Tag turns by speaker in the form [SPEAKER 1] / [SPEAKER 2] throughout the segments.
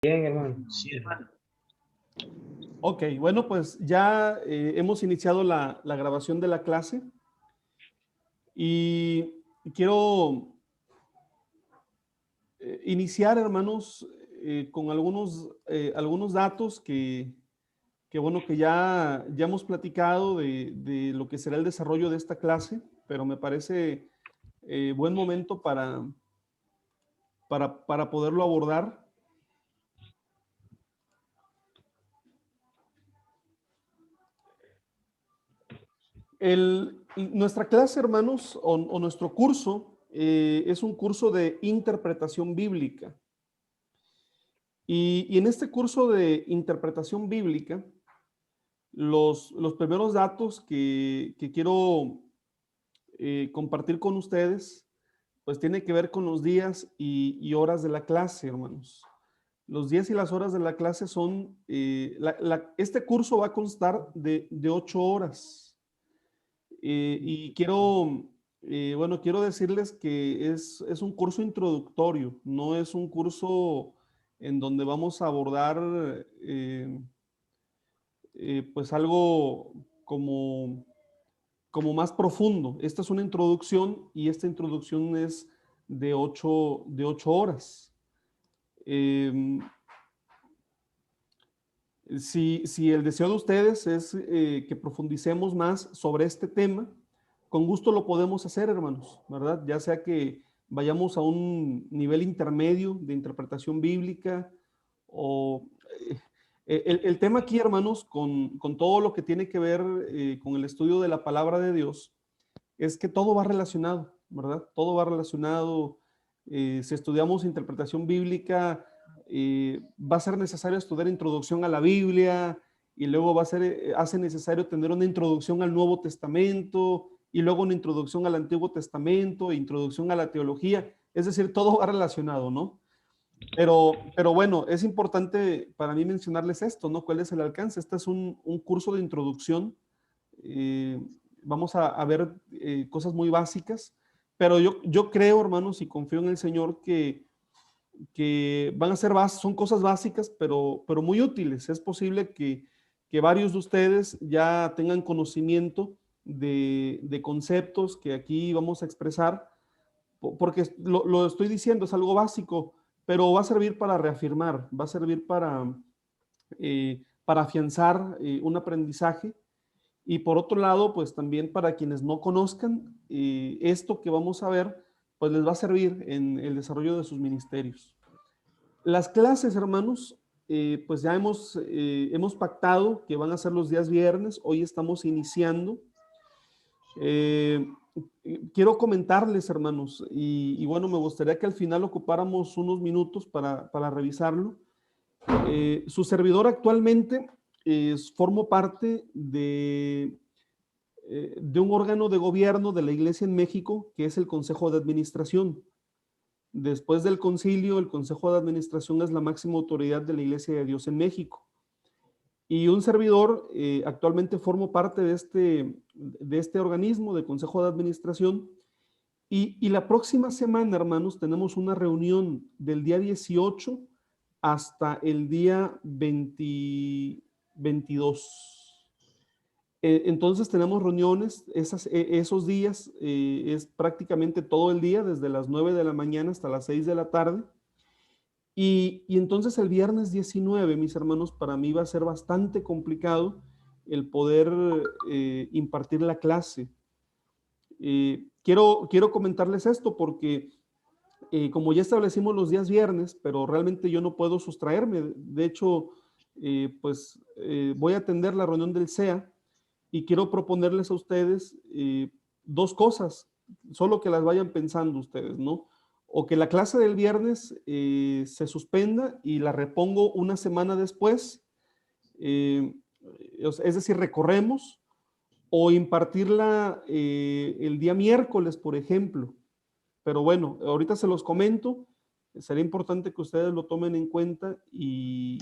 [SPEAKER 1] Bien, hermano.
[SPEAKER 2] Sí, hermano.
[SPEAKER 3] Ok, bueno, pues ya hemos iniciado la grabación de la clase y quiero iniciar, hermanos, con algunos datos bueno, que ya hemos platicado de lo que será el desarrollo de esta clase, pero me parece buen momento para poderlo abordar. Nuestra clase, hermanos, o nuestro curso, es un curso de interpretación bíblica. Y en este curso de interpretación bíblica, los primeros datos que quiero compartir con ustedes, pues tiene que ver con los días y horas de la clase, hermanos. Los días y las horas de la clase son, este curso va a constar de 8 horas. Y bueno, quiero decirles que es un curso introductorio, no es un curso en donde vamos a abordar pues algo como más profundo. Esta es una introducción y esta introducción es de ocho horas. Si el deseo de ustedes es que profundicemos más sobre este tema, con gusto lo podemos hacer, hermanos, ¿verdad? Ya sea que vayamos a un nivel intermedio de interpretación bíblica o... el tema aquí, hermanos, con todo lo que tiene que ver con el estudio de la palabra de Dios, es que todo va relacionado, ¿verdad? Todo va relacionado. Si estudiamos interpretación bíblica, va a ser necesario estudiar introducción a la Biblia y luego hace necesario tener una introducción al Nuevo Testamento y luego una introducción al Antiguo Testamento, introducción a la teología. Es decir, todo va relacionado, ¿no? Pero bueno, es importante para mí mencionarles esto, ¿no? ¿Cuál es el alcance? Este es un curso de introducción. eh, Vamos a ver cosas muy básicas, pero yo creo, hermanos, y confío en el Señor que van a ser son cosas básicas, pero muy útiles. Es posible que varios de ustedes ya tengan conocimiento de conceptos que aquí vamos a expresar, porque lo estoy diciendo, es algo básico, pero va a servir para reafirmar, va a servir para afianzar un aprendizaje. Y por otro lado, pues también para quienes no conozcan esto que vamos a ver, pues les va a servir en el desarrollo de sus ministerios. Las clases, hermanos, pues ya hemos pactado que van a ser los días viernes. Hoy estamos iniciando. Eh, Quiero comentarles, hermanos, bueno, me gustaría que al final ocupáramos unos minutos para revisarlo. Su servidor actualmente formo parte de un órgano de gobierno de la Iglesia en México, que es el Consejo de Administración. Después del concilio, el Consejo de Administración es la máxima autoridad de la Iglesia de Dios en México. Y un servidor, actualmente formo parte de este organismo, de Consejo de Administración. Y la próxima semana, hermanos, tenemos una reunión del día 18 hasta el día 22. Entonces tenemos reuniones esos días, es prácticamente todo el día, desde las 9 de la mañana hasta las 6 de la tarde. Y entonces el viernes 19, mis hermanos, para mí va a ser bastante complicado el poder impartir la clase. Quiero comentarles esto porque como ya establecimos los días viernes, pero realmente yo no puedo sustraerme. De hecho, voy a atender la reunión del SEA y quiero proponerles a ustedes dos cosas, solo que las vayan pensando ustedes, ¿no? O que la clase del viernes se suspenda y la repongo una semana después, es decir, recorremos, o impartirla el día miércoles, por ejemplo. Pero bueno, ahorita se los comento, sería importante que ustedes lo tomen en cuenta y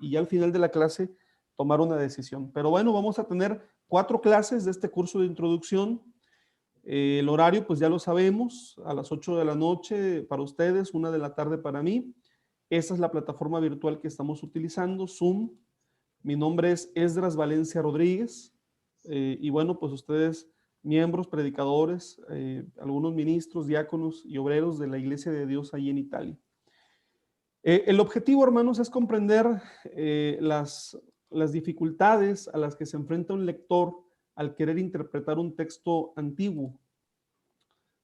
[SPEAKER 3] ya al final de la clase tomar una decisión. Pero bueno, vamos a tener 4 clases de este curso de introducción. El horario, pues ya lo sabemos, a las 8 de la noche para ustedes, 1 de la tarde para mí. Esa es la plataforma virtual que estamos utilizando, Zoom. Mi nombre es Esdras Valencia Rodríguez. Y bueno, pues ustedes, miembros, predicadores, algunos ministros, diáconos y obreros de la Iglesia de Dios ahí en Italia. El objetivo, hermanos, es comprender las dificultades a las que se enfrenta un lector al querer interpretar un texto antiguo,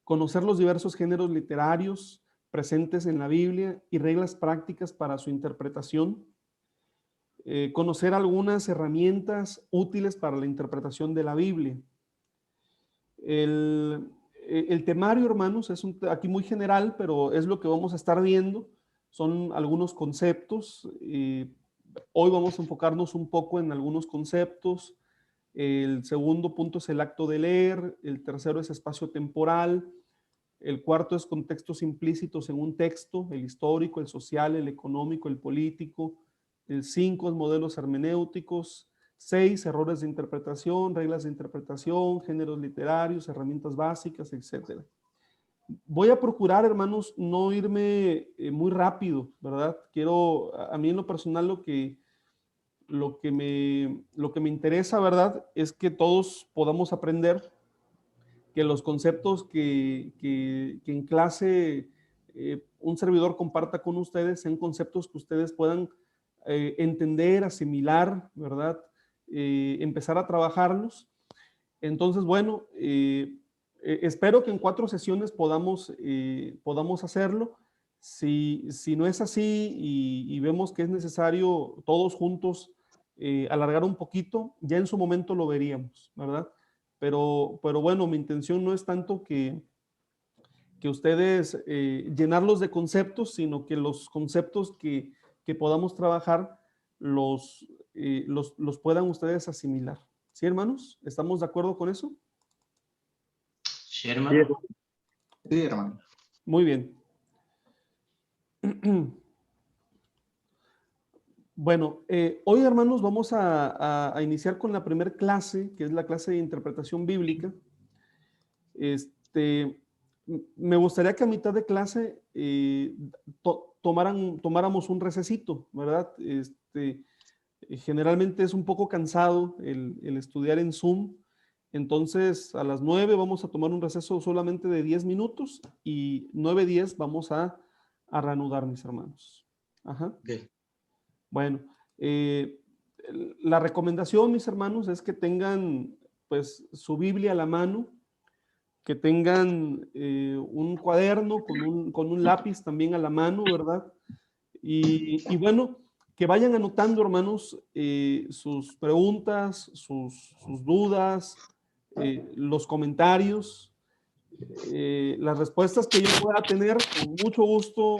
[SPEAKER 3] conocer los diversos géneros literarios presentes en la Biblia y reglas prácticas para su interpretación, conocer algunas herramientas útiles para la interpretación de la Biblia. El temario, hermanos, es aquí muy general, pero es lo que vamos a estar viendo. Son algunos conceptos. Hoy vamos a enfocarnos un poco en algunos conceptos. El segundo punto es el acto de leer. El tercero es espacio temporal. El cuarto es contextos implícitos en un texto, el histórico, el social, el económico, el político. El 5 es modelos hermenéuticos. 6, errores de interpretación, reglas de interpretación, géneros literarios, herramientas básicas, etc. Voy a procurar, hermanos, no irme muy rápido, ¿verdad? Quiero, a mí en lo personal, lo que me interesa, ¿verdad? Es que todos podamos aprender, que los conceptos que en clase un servidor comparta con ustedes sean conceptos que ustedes puedan entender, asimilar, ¿verdad? Empezar a trabajarlos. Entonces, bueno, espero que en 4 sesiones podamos hacerlo. Si no es así y vemos que es necesario todos juntos alargar un poquito, ya en su momento lo veríamos, ¿verdad? Pero bueno, mi intención no es tanto que ustedes llenarlos de conceptos, sino que los conceptos que podamos trabajar los puedan ustedes asimilar. ¿Sí, hermanos? ¿Estamos de acuerdo con eso?
[SPEAKER 1] Sí, hermano.
[SPEAKER 2] Sí, hermano.
[SPEAKER 3] Muy bien. Bueno, hoy, hermanos, vamos a iniciar con la primera clase, que es la clase de interpretación bíblica. Me gustaría que a mitad de clase tomáramos un recesito, ¿verdad? Generalmente es un poco cansado el estudiar en Zoom. Entonces, a las 9 vamos a tomar un receso solamente de 10 minutos y 9:10 vamos a reanudar, mis hermanos. Ajá.
[SPEAKER 1] Okay.
[SPEAKER 3] Bueno, la recomendación, mis hermanos, es que tengan pues su Biblia a la mano, que tengan un cuaderno con un lápiz también a la mano, ¿verdad? Y bueno, que vayan anotando, hermanos, sus preguntas, sus dudas, los comentarios, las respuestas que yo pueda tener, con mucho gusto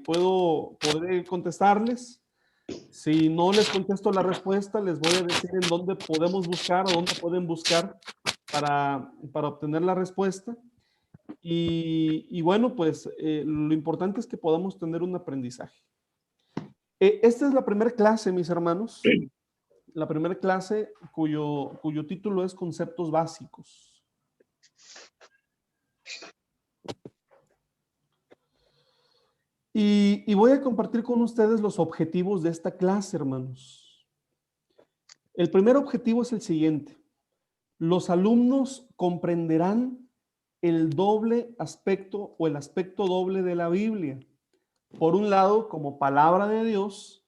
[SPEAKER 3] podré contestarles. Si no les contesto la respuesta, les voy a decir en dónde podemos buscar o dónde pueden buscar para obtener la respuesta. Y bueno, pues lo importante es que podamos tener un aprendizaje. Esta es la primera clase, mis hermanos. La primera clase cuyo título es Conceptos Básicos. Y voy a compartir con ustedes los objetivos de esta clase, hermanos. El primer objetivo es el siguiente. Los alumnos comprenderán el doble aspecto o el aspecto doble de la Biblia. Por un lado, como palabra de Dios,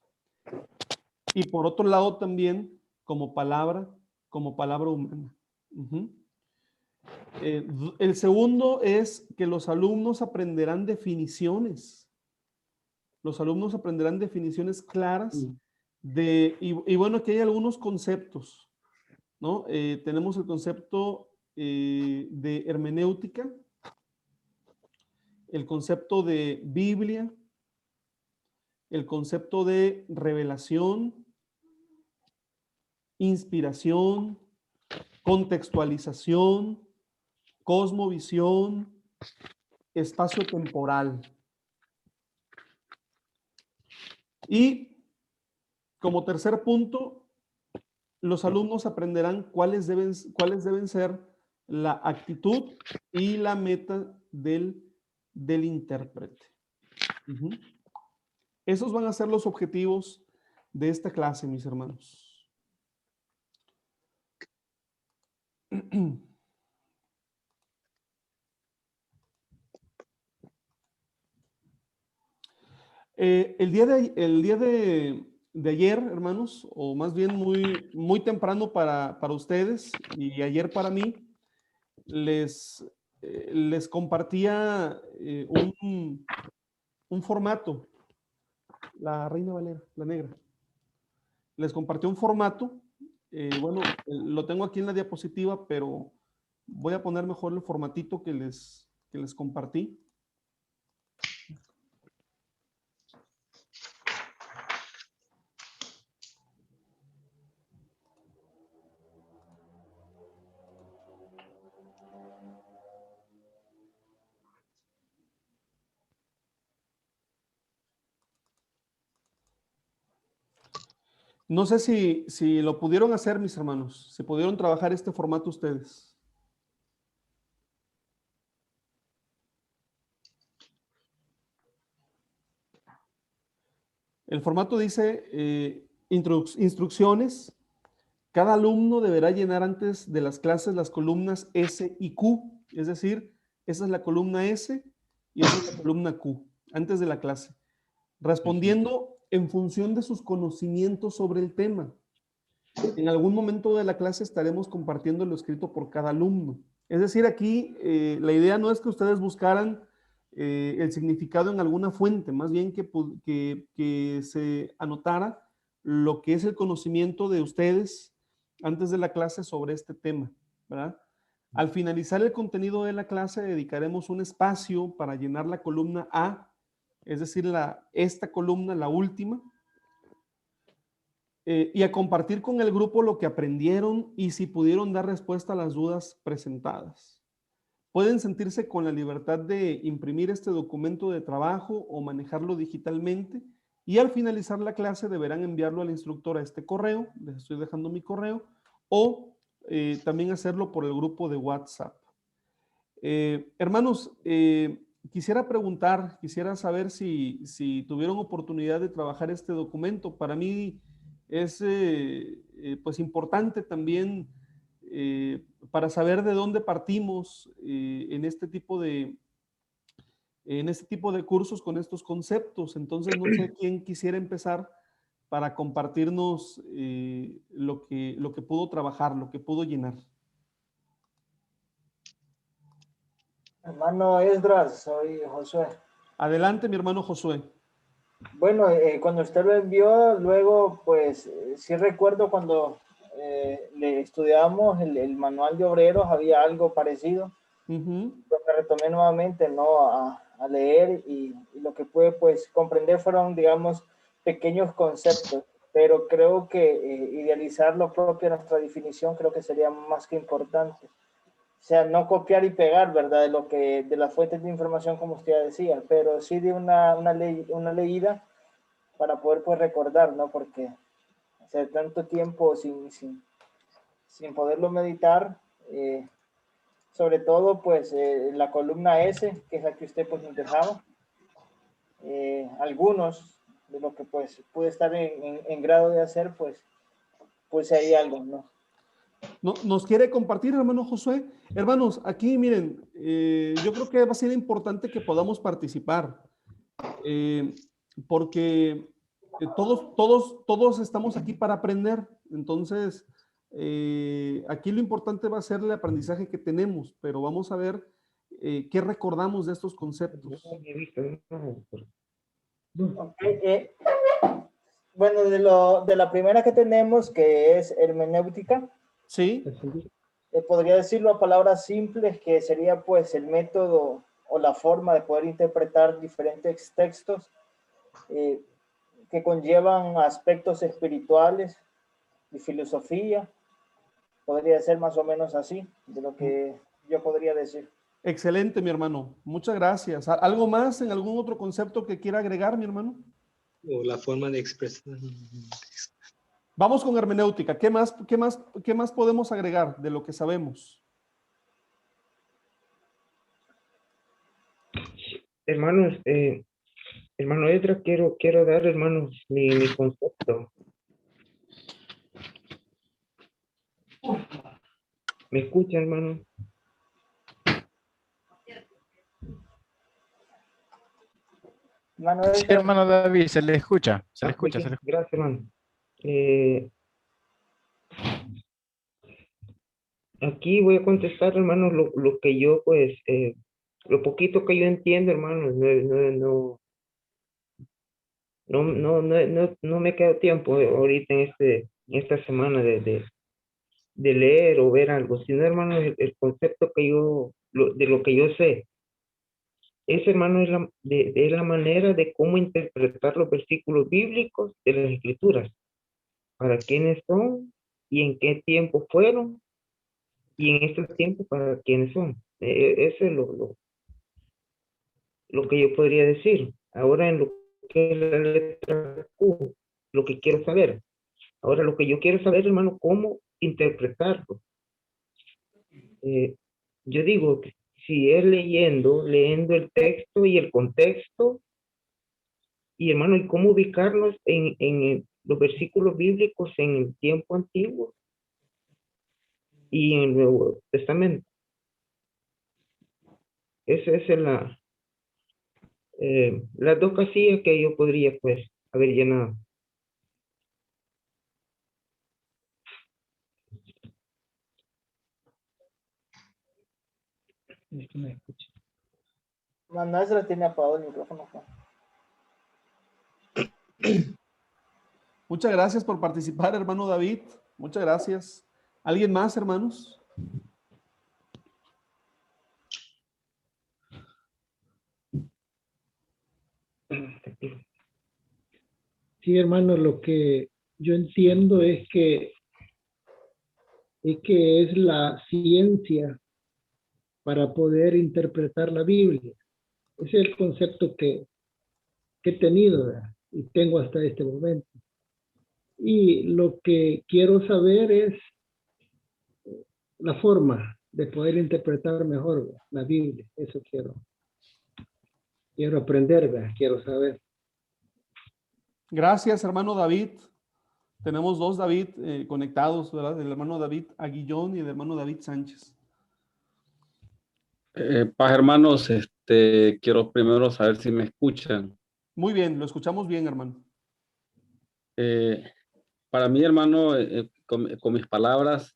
[SPEAKER 3] y por otro lado también como palabra humana. El segundo es que los alumnos aprenderán definiciones. Los alumnos aprenderán definiciones claras y bueno, aquí hay algunos conceptos, ¿no? Tenemos el concepto de hermenéutica, el concepto de Biblia, el concepto de revelación, inspiración, contextualización, cosmovisión, espacio temporal. Y como tercer punto, los alumnos aprenderán cuáles deben ser la actitud y la meta del intérprete. Esos van a ser los objetivos de esta clase, mis hermanos. El día de ayer, hermanos, o más bien muy temprano para ustedes y ayer para mí, les compartía un formato, la Reina Valera, la negra. Les compartió un formato, bueno, lo tengo aquí en la diapositiva, pero voy a poner mejor el formatito que les compartí. No sé si lo pudieron hacer, mis hermanos, si pudieron trabajar este formato ustedes. El formato dice instrucciones. Cada alumno deberá llenar antes de las clases las columnas S y Q, es decir, esa es la columna S y esa es la columna Q, antes de la clase, respondiendo en función de sus conocimientos sobre el tema. En algún momento de la clase estaremos compartiendo lo escrito por cada alumno. Es decir, aquí la idea no es que ustedes buscaran el significado en alguna fuente, más bien que se anotara lo que es el conocimiento de ustedes antes de la clase sobre este tema, ¿verdad? Al finalizar el contenido de la clase, dedicaremos un espacio para llenar la columna A, es decir, esta columna, la última, y a compartir con el grupo lo que aprendieron y si pudieron dar respuesta a las dudas presentadas. Pueden sentirse con la libertad de imprimir este documento de trabajo o manejarlo digitalmente y al finalizar la clase deberán enviarlo al instructor a este correo, les estoy dejando mi correo, o también hacerlo por el grupo de WhatsApp. Hermanos, quisiera saber si tuvieron oportunidad de trabajar este documento. Para mí es pues importante también para saber de dónde partimos en este tipo de cursos con estos conceptos. Entonces, no sé quién quisiera empezar para compartirnos lo que pudo trabajar, lo que pudo llenar.
[SPEAKER 2] Hermano Esdras, soy Josué.
[SPEAKER 3] Adelante, mi hermano Josué.
[SPEAKER 2] Bueno, cuando usted lo envió, luego, pues, sí recuerdo cuando le estudiamos el manual de obreros, había algo parecido.
[SPEAKER 3] Uh-huh.
[SPEAKER 2] Yo me retomé nuevamente, ¿no? A leer y lo que pude, pues, comprender fueron, digamos, pequeños conceptos, pero creo que idealizar lo propio de nuestra definición creo que sería más que importante. O sea, no copiar y pegar, ¿verdad? De las fuentes de información, como usted ya decía, pero sí de una leída para poder, pues, recordar, ¿no? Porque hace tanto tiempo sin poderlo meditar, sobre todo, pues, la columna S, que es la que usted, pues, nos dejaba, algunos de lo que, pues, pude estar en grado de hacer, pues ahí algo, ¿no?
[SPEAKER 3] ¿Nos quiere compartir, hermano Josué? Hermanos, aquí miren, yo creo que va a ser importante que podamos participar, porque todos estamos aquí para aprender. Entonces, aquí lo importante va a ser el aprendizaje que tenemos, pero vamos a ver qué recordamos de estos conceptos.
[SPEAKER 2] Okay, bueno, de la primera que tenemos, que es hermenéutica,
[SPEAKER 3] ¿Sí?
[SPEAKER 2] Podría decirlo a palabras simples, que sería, pues, el método o la forma de poder interpretar diferentes textos que conllevan aspectos espirituales y filosofía. Podría ser más o menos así, de lo que yo podría decir.
[SPEAKER 3] Excelente, mi hermano. Muchas gracias. ¿Algo más en algún otro concepto que quiera agregar, mi hermano?
[SPEAKER 4] O la forma de expresar.
[SPEAKER 3] Vamos con hermenéutica. ¿Qué más podemos agregar de lo que sabemos?
[SPEAKER 5] Hermanos, Hermano Edra, quiero dar, hermanos, mi concepto. ¿Me escucha, hermano?
[SPEAKER 2] Manuel,
[SPEAKER 6] Sí, hermano David, se le escucha, se le
[SPEAKER 5] Ah,
[SPEAKER 6] escucha,
[SPEAKER 5] ok,
[SPEAKER 6] se le escucha.
[SPEAKER 5] gracias, hermano. Eh, Aquí voy a contestar, hermano, lo que yo, pues, lo poquito que yo entiendo, hermano. No me queda tiempo ahorita esta semana de leer o ver algo, sino, hermano, el concepto de lo que yo sé. Ese, hermano, es la manera de cómo interpretar los versículos bíblicos de las Escrituras, para quiénes son y en qué tiempo fueron, y en estos tiempos para quiénes son. Eso es lo que yo podría decir. Ahora en lo que es la letra Q, lo que quiero saber. Ahora lo que yo quiero saber, hermano, cómo interpretarlo. Yo digo que si es leyendo el texto y el contexto, y hermano, y cómo ubicarlos en los versículos bíblicos en el tiempo antiguo y en el Nuevo Testamento. Esa es las dos casillas que yo podría, pues, haber llenado. ¿Me escucha?
[SPEAKER 2] Manuel se le tiene apagado el micrófono, Juan.
[SPEAKER 3] Muchas gracias por participar, hermano David. Muchas gracias. ¿Alguien más, hermanos?
[SPEAKER 7] Sí, hermano, lo que yo entiendo es la ciencia para poder interpretar la Biblia. Ese es el concepto que he tenido, ¿verdad? Y tengo hasta este momento. Y lo que quiero saber es la forma de poder interpretar mejor, ¿verdad?, la Biblia. Eso quiero aprender, ¿verdad? Quiero saber.
[SPEAKER 3] Gracias, hermano David. Tenemos dos David conectados, ¿verdad? El hermano David Aguillón y el hermano David Sánchez.
[SPEAKER 8] Paz, hermanos, quiero primero saber si me escuchan.
[SPEAKER 3] Muy bien, lo escuchamos bien, hermano.
[SPEAKER 8] Para mí, hermano, con mis palabras,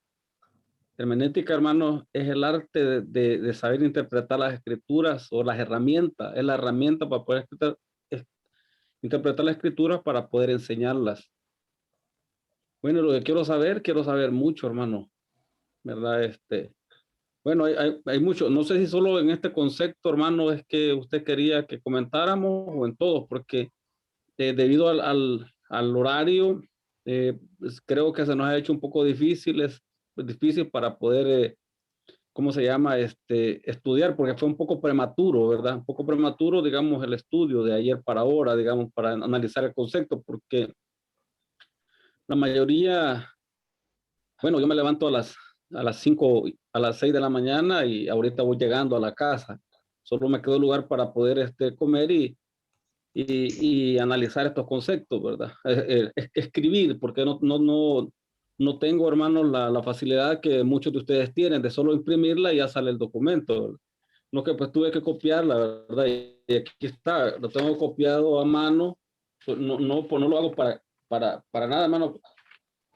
[SPEAKER 8] hermenéutica, hermano, es el arte de saber interpretar las escrituras o las herramientas. Es la herramienta para poder interpretar las escrituras para poder enseñarlas. Bueno, lo que quiero saber mucho, hermano, ¿verdad? Bueno, hay mucho, no sé si solo en este concepto, hermano, es que usted quería que comentáramos o en todos, porque debido al horario, pues creo que se nos ha hecho un poco difícil, es difícil para poder, ¿cómo se llama? Estudiar, porque fue un poco prematuro, ¿verdad? Un poco prematuro, digamos, el estudio de ayer para ahora, digamos, para analizar el concepto, porque la mayoría, bueno, yo me levanto a las 5, a las 6 de la mañana y ahorita voy llegando a la casa. Solo me quedó lugar para poder comer y analizar estos conceptos, ¿verdad? Escribir, porque no tengo, hermanos, la facilidad que muchos de ustedes tienen de solo imprimirla y ya sale el documento, ¿verdad? No, que pues tuve que copiarla, ¿verdad? Y aquí está, lo tengo copiado a mano, pues no lo hago para nada, hermano,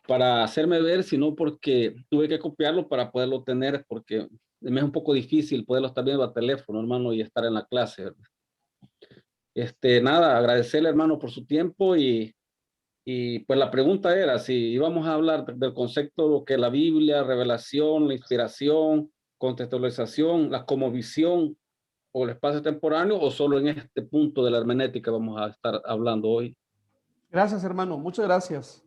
[SPEAKER 8] para hacerme ver, sino porque tuve que copiarlo para poderlo tener, porque me es un poco difícil poderlo estar viendo a teléfono, hermano, y estar en la clase, ¿verdad? Nada, agradecerle, hermano, por su tiempo y pues la pregunta era si íbamos a hablar del concepto que la Biblia, revelación, la inspiración, contextualización, la cosmovisión o el espacio temporáneo, o solo en este punto de la hermenéutica vamos a estar hablando hoy.
[SPEAKER 3] Gracias, hermano. Muchas gracias.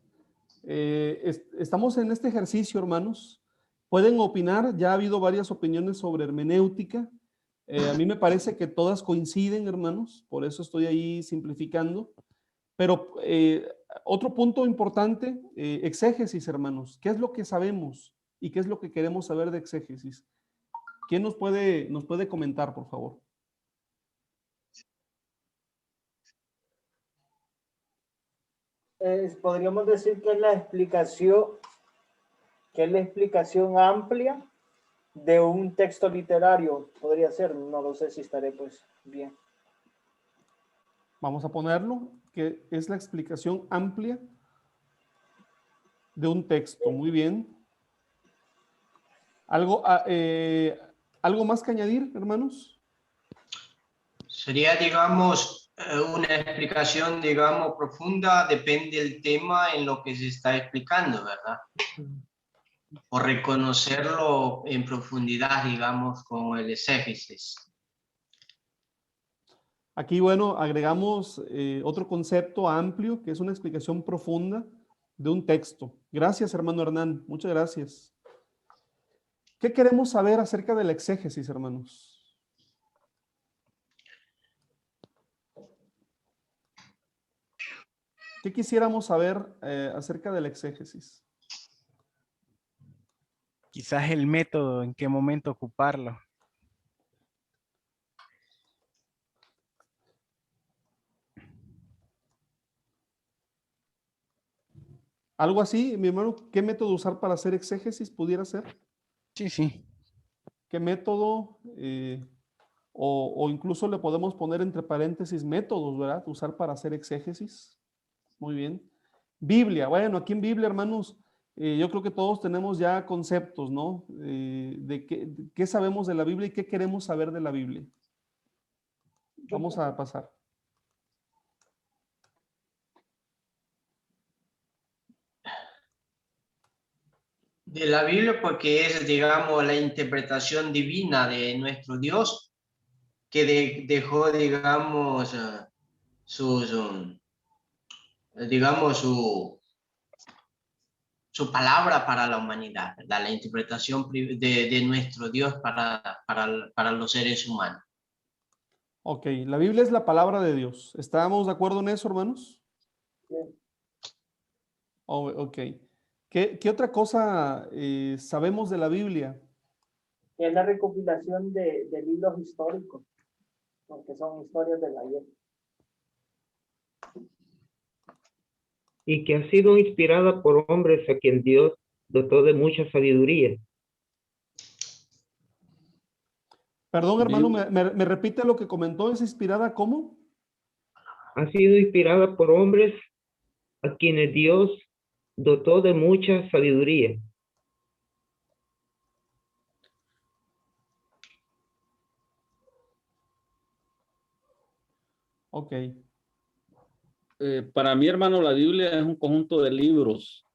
[SPEAKER 3] Estamos en este ejercicio, hermanos. Pueden opinar. Ya ha habido varias opiniones sobre hermenéutica. A mí me parece que todas coinciden, hermanos. Por eso estoy ahí simplificando. Pero otro punto importante, exégesis, hermanos. ¿Qué es lo que sabemos y qué es lo que queremos saber de exégesis? ¿Quién nos puede comentar, por favor?
[SPEAKER 2] Podríamos decir que es la explicación amplia de un texto literario. Podría ser, no lo sé si estaré pues bien.
[SPEAKER 3] Vamos a ponerlo, que es la explicación amplia de un texto. Muy bien. ¿Algo más que añadir, hermanos?
[SPEAKER 1] Sería, digamos, una explicación, digamos, profunda, depende del tema en lo que se está explicando, ¿verdad? O reconocerlo en profundidad, digamos, con el exégesis.
[SPEAKER 3] Aquí, bueno, agregamos otro concepto amplio, que es una explicación profunda de un texto. Gracias, hermano Hernán. Muchas gracias. ¿Qué queremos saber acerca del exégesis, hermanos? ¿Qué quisiéramos saber acerca del exégesis?
[SPEAKER 6] Quizás el método, en qué momento ocuparlo.
[SPEAKER 3] Algo así, mi hermano, ¿qué método usar para hacer exégesis pudiera ser?
[SPEAKER 6] Sí, sí.
[SPEAKER 3] ¿Qué método? O incluso le podemos poner entre paréntesis métodos, ¿verdad? Usar para hacer exégesis. Muy bien. Biblia. Bueno, aquí en Biblia, hermanos, yo creo que todos tenemos ya conceptos, ¿no? De qué sabemos de la Biblia y qué queremos saber de la Biblia. Vamos a pasar.
[SPEAKER 1] De la Biblia, porque es, digamos, la interpretación divina de nuestro Dios, que dejó, digamos, digamos, su palabra para la humanidad, ¿verdad? La interpretación de nuestro Dios para los seres humanos.
[SPEAKER 3] Ok, la Biblia es la palabra de Dios. ¿Estamos de acuerdo en eso, hermanos?
[SPEAKER 2] Bien.
[SPEAKER 3] Ok. ¿Qué otra cosa sabemos de la Biblia?
[SPEAKER 2] Es la recopilación de libros históricos, porque son historias de la ayer.
[SPEAKER 5] Y que ha sido inspirada por hombres a quien Dios dotó de mucha sabiduría.
[SPEAKER 3] Perdón, hermano, ¿me repite lo que comentó? ¿Es inspirada cómo?
[SPEAKER 5] Ha sido inspirada por hombres a quienes Dios dotó de mucha sabiduría.
[SPEAKER 3] Ok.
[SPEAKER 8] Para mí, hermano, la Biblia es un conjunto de libros.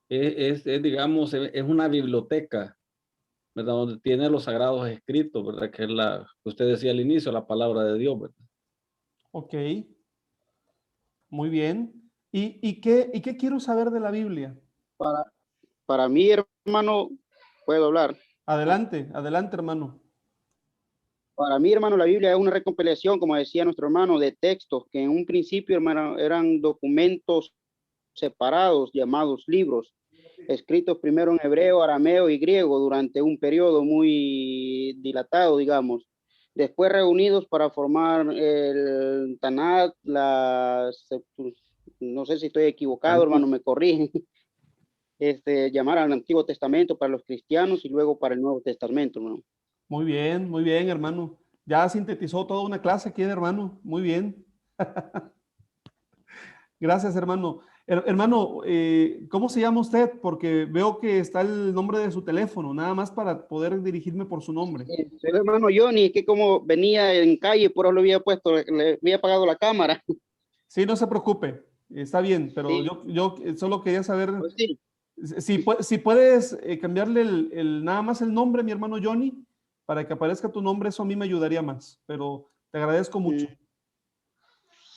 [SPEAKER 8] Digamos, es una biblioteca, ¿verdad? Donde tiene los sagrados escritos, ¿verdad? Que es la que usted decía al inicio, la palabra de Dios, ¿verdad?
[SPEAKER 3] Ok. Muy bien. ¿Y qué quiero saber de la Biblia?
[SPEAKER 9] Para mí, hermano, puedo hablar.
[SPEAKER 3] Adelante, adelante, hermano.
[SPEAKER 9] Para mí, hermano, la Biblia es una recopilación, como decía nuestro hermano, de textos que en un principio, hermano, eran documentos separados llamados libros, escritos primero en hebreo, arameo y griego durante un periodo muy dilatado, digamos. Después reunidos para formar el Tanakh, no sé si estoy equivocado, hermano, me corrigen. Llamar al Antiguo Testamento para los cristianos y luego para el Nuevo Testamento, hermano.
[SPEAKER 3] Muy bien, hermano. Ya sintetizó toda una clase aquí, hermano. Muy bien. Gracias, hermano. Hermano, ¿cómo se llama usted? Porque veo que está el nombre de su teléfono, nada más para poder dirigirme por su nombre.
[SPEAKER 9] Soy el hermano Johnny, que como venía en calle, por eso le había puesto, le había apagado la cámara.
[SPEAKER 3] Sí, no se preocupe. Está bien, pero
[SPEAKER 9] Sí.
[SPEAKER 3] yo solo quería saber
[SPEAKER 9] Pues sí.
[SPEAKER 3] si puedes cambiarle nada más el nombre, mi hermano Johnny, para que aparezca tu nombre, eso a mí me ayudaría más, pero te agradezco mucho.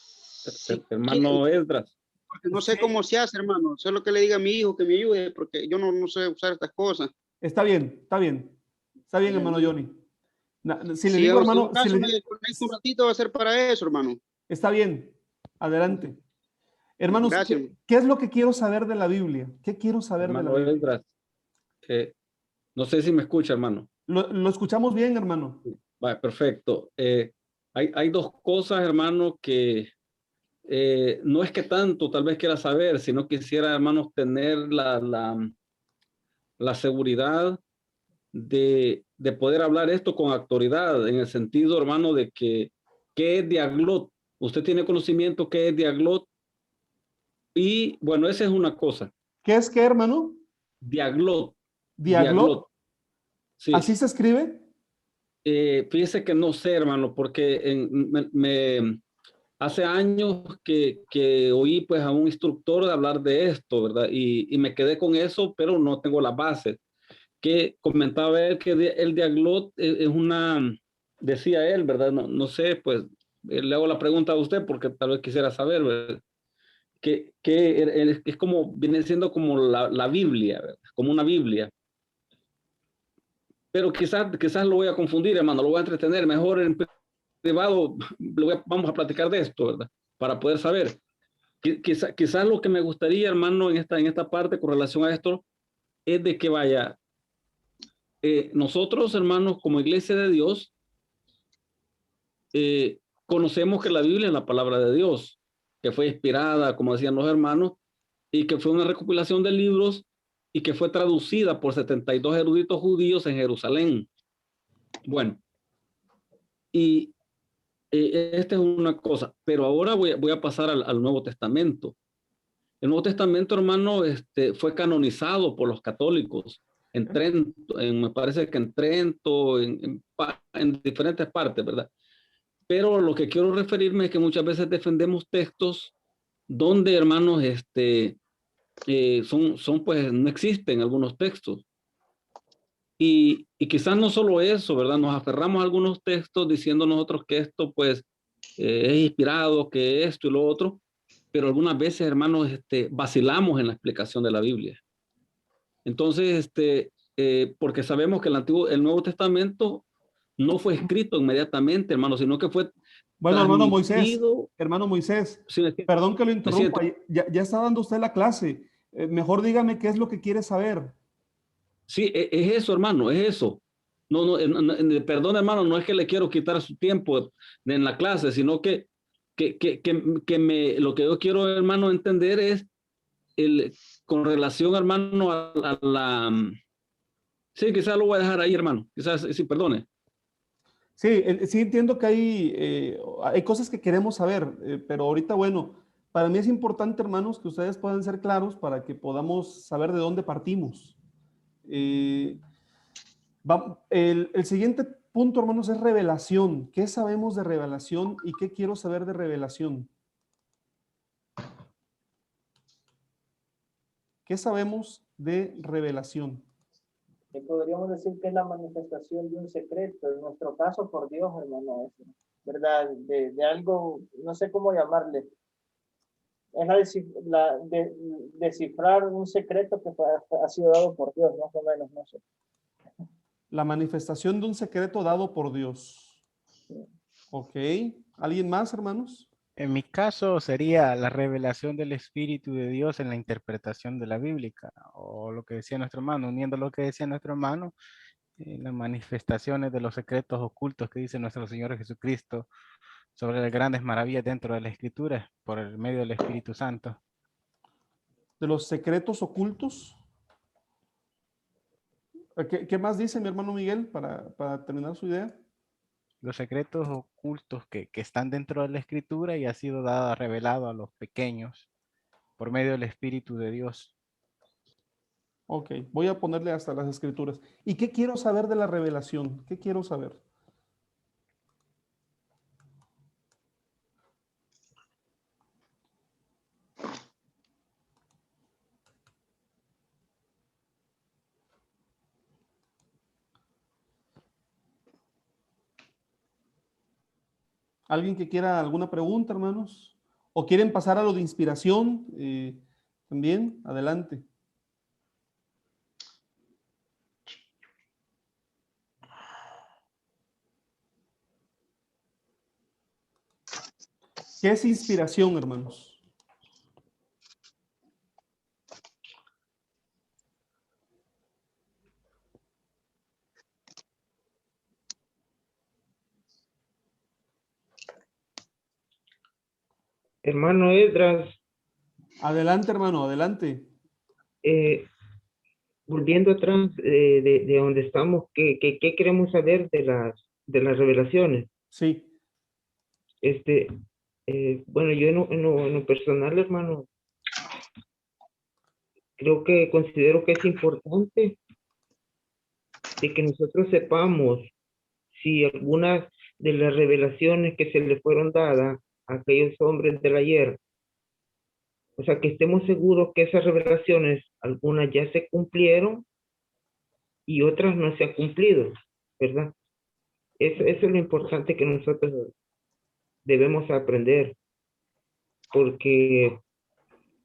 [SPEAKER 9] Sí,
[SPEAKER 8] Hermano Esdras.
[SPEAKER 9] porque no sé
[SPEAKER 3] Sí.
[SPEAKER 9] cómo se hace, hermano. Solo que le diga a mi hijo que me ayude, porque yo no sé usar estas cosas.
[SPEAKER 3] Está bien, está bien. Está bien, hermano Johnny. Si le
[SPEAKER 9] Si
[SPEAKER 3] digo,
[SPEAKER 9] en
[SPEAKER 3] hermano,
[SPEAKER 9] un caso me desconecto un ratito, va a ser para eso, hermano.
[SPEAKER 3] está bien. Adelante. Hermanos,
[SPEAKER 9] Gracias.
[SPEAKER 3] ¿qué es lo que quiero saber de la Biblia? ¿Qué quiero saber de la
[SPEAKER 8] Hermano
[SPEAKER 3] Biblia?
[SPEAKER 8] Esdras. No sé si me escucha, hermano.
[SPEAKER 3] Lo escuchamos bien, hermano.
[SPEAKER 8] Vale, perfecto. Hay dos cosas, hermano, que no es que tanto tal vez quiera saber, sino quisiera, hermanos, tener la seguridad de poder hablar esto con autoridad, en el sentido, hermano, de que, ¿qué es diaglot? Usted tiene conocimiento qué es diaglot. Y bueno, esa es una cosa.
[SPEAKER 3] ¿Qué es qué, hermano?
[SPEAKER 8] Diaglot.
[SPEAKER 3] Diaglot.
[SPEAKER 8] Sí.
[SPEAKER 3] ¿Así se escribe?
[SPEAKER 8] Fíjese que no sé, hermano, porque hace años que oí pues a un instructor hablar de esto, ¿verdad? Y me quedé con eso, pero no tengo la base. Que comentaba él que el diaglot es una, decía él, ¿verdad? No, no sé, pues le hago la pregunta a usted porque tal vez quisiera saber, ¿verdad? Que es como, viene siendo como la Biblia, ¿verdad? Como una Biblia. Pero quizás lo voy a confundir, hermano, lo voy a entretener. Mejor en privado vamos a platicar de esto, ¿verdad? Para poder saber. Quizás lo que me gustaría, hermano, en esta parte con relación a esto, es de que vaya, nosotros, hermanos, como iglesia de Dios, conocemos que la Biblia es la palabra de Dios, que fue inspirada, como decían los hermanos, y que fue una recopilación de libros y que fue traducida por 72 eruditos judíos en Jerusalén. Bueno, y esta es una cosa, pero ahora voy a pasar al Nuevo Testamento. El Nuevo Testamento, hermano, fue canonizado por los católicos en Trento, me parece que en Trento, en diferentes partes, ¿verdad? Pero lo que quiero referirme es que muchas veces defendemos textos donde, hermanos, pues no existen algunos textos. Y quizás no solo eso, ¿verdad? Nos aferramos a algunos textos diciendo nosotros que esto, pues, es inspirado, que esto y lo otro, pero algunas veces, hermanos, vacilamos en la explicación de la Biblia. Entonces, porque sabemos que el Nuevo Testamento no fue escrito inmediatamente, hermano, sino que fue
[SPEAKER 3] Bueno, hermano Moisés,
[SPEAKER 8] Sí,
[SPEAKER 3] perdón que lo interrumpa, ya está dando usted la clase. Mejor dígame qué es lo que quiere saber.
[SPEAKER 8] Sí, es eso, hermano, es eso. No, perdón, hermano, no es que le quiero quitar su tiempo en la clase, sino que lo que yo quiero, hermano, entender es con relación, hermano, a la... Sí, quizás lo voy a dejar ahí, hermano. Quizás, sí, perdone.
[SPEAKER 3] Sí, sí entiendo que hay cosas que queremos saber, pero ahorita, bueno, para mí es importante, hermanos, que ustedes puedan ser claros para que podamos saber de dónde partimos. El siguiente punto, hermanos, es revelación. ¿Qué sabemos de revelación y qué quiero saber de revelación? ¿Qué sabemos de revelación?
[SPEAKER 2] Podríamos decir que es la manifestación de un secreto, en nuestro caso por Dios, hermano, ¿verdad? De algo, no sé cómo llamarle, es descifrar un secreto que ha sido dado por Dios, más o menos, no sé.
[SPEAKER 3] La manifestación de un secreto dado por Dios. Ok. ¿Alguien más, hermanos?
[SPEAKER 6] En mi caso sería la revelación del Espíritu de Dios en la interpretación de la bíblica, o lo que decía nuestro hermano, uniendo lo que decía nuestro hermano, las manifestaciones de los secretos ocultos que dice nuestro Señor Jesucristo sobre las grandes maravillas dentro de la Escritura por el medio del Espíritu Santo.
[SPEAKER 3] De los secretos ocultos. ¿Qué más dice mi hermano Miguel para terminar su idea?
[SPEAKER 6] Los secretos ocultos que están dentro de la Escritura y ha sido dado, revelado a los pequeños por medio del Espíritu de Dios.
[SPEAKER 3] Ok, voy a ponerle hasta las escrituras. ¿Y qué quiero saber de la revelación? ¿Qué quiero saber? ¿Alguien que quiera alguna pregunta, hermanos? ¿O quieren pasar a lo de inspiración? También, adelante. ¿Qué es inspiración, hermanos?
[SPEAKER 5] Hermano Esdras,
[SPEAKER 3] Adelante, hermano, adelante.
[SPEAKER 5] volviendo atrás de donde estamos, ¿qué queremos saber de las revelaciones?
[SPEAKER 3] Sí,
[SPEAKER 5] Bueno, yo en lo personal, hermano, considero que es importante de que nosotros sepamos si algunas de las revelaciones que se le fueron dadas a aquellos hombres del ayer, o sea, que estemos seguros que esas revelaciones, algunas ya se cumplieron y otras no se han cumplido, ¿verdad? Eso es lo importante que nosotros debemos aprender, porque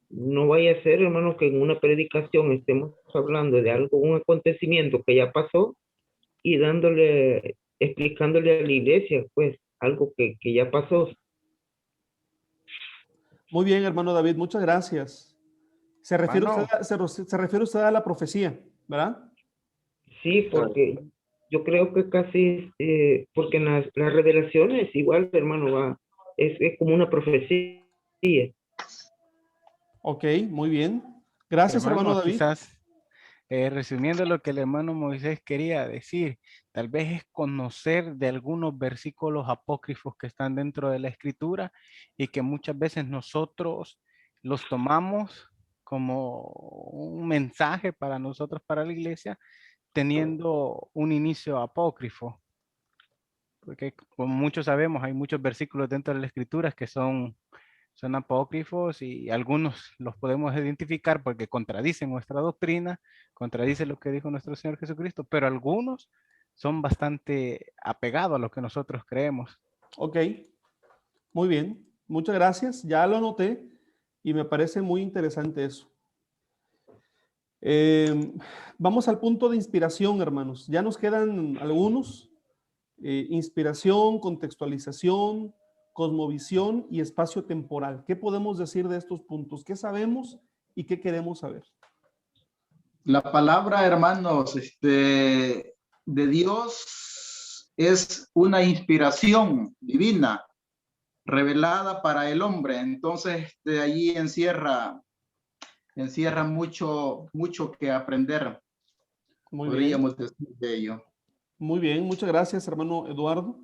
[SPEAKER 5] no vaya a ser, hermano, que en una predicación estemos hablando de algo, un acontecimiento que ya pasó y explicándole a la iglesia, pues, algo que ya pasó.
[SPEAKER 3] muy bien, hermano David, muchas gracias. Se refiere,
[SPEAKER 6] Hermano.
[SPEAKER 3] se refiere usted a la profecía, ¿verdad?
[SPEAKER 5] Sí, porque yo creo que casi, porque en las revelaciones igual, hermano, es como una profecía.
[SPEAKER 3] Ok, muy bien. Gracias, hermano David.
[SPEAKER 6] Quizás resumiendo lo que el hermano Moisés quería decir, tal vez es conocer de algunos versículos apócrifos que están dentro de la escritura y que muchas veces nosotros los tomamos como un mensaje para nosotros, para la iglesia, teniendo un inicio apócrifo. Porque como muchos sabemos, hay muchos versículos dentro de las escrituras que son apócrifos y algunos los podemos identificar porque contradicen nuestra doctrina, contradicen lo que dijo nuestro Señor Jesucristo, pero algunos son bastante apegados a lo que nosotros creemos.
[SPEAKER 3] Ok, muy bien. Muchas gracias. Ya lo anoté y me parece muy interesante eso. Vamos al punto de inspiración, hermanos. Ya nos quedan algunos. Inspiración, contextualización, cosmovisión y espacio temporal. ¿Qué podemos decir de estos puntos? ¿Qué sabemos y qué queremos saber?
[SPEAKER 10] La palabra, hermanos, de Dios es una inspiración divina revelada para el hombre. Entonces, allí encierra mucho que aprender.
[SPEAKER 3] Muy
[SPEAKER 10] Podríamos
[SPEAKER 3] bien.
[SPEAKER 10] decir de ello.
[SPEAKER 3] Muy bien, muchas gracias, hermano Eduardo.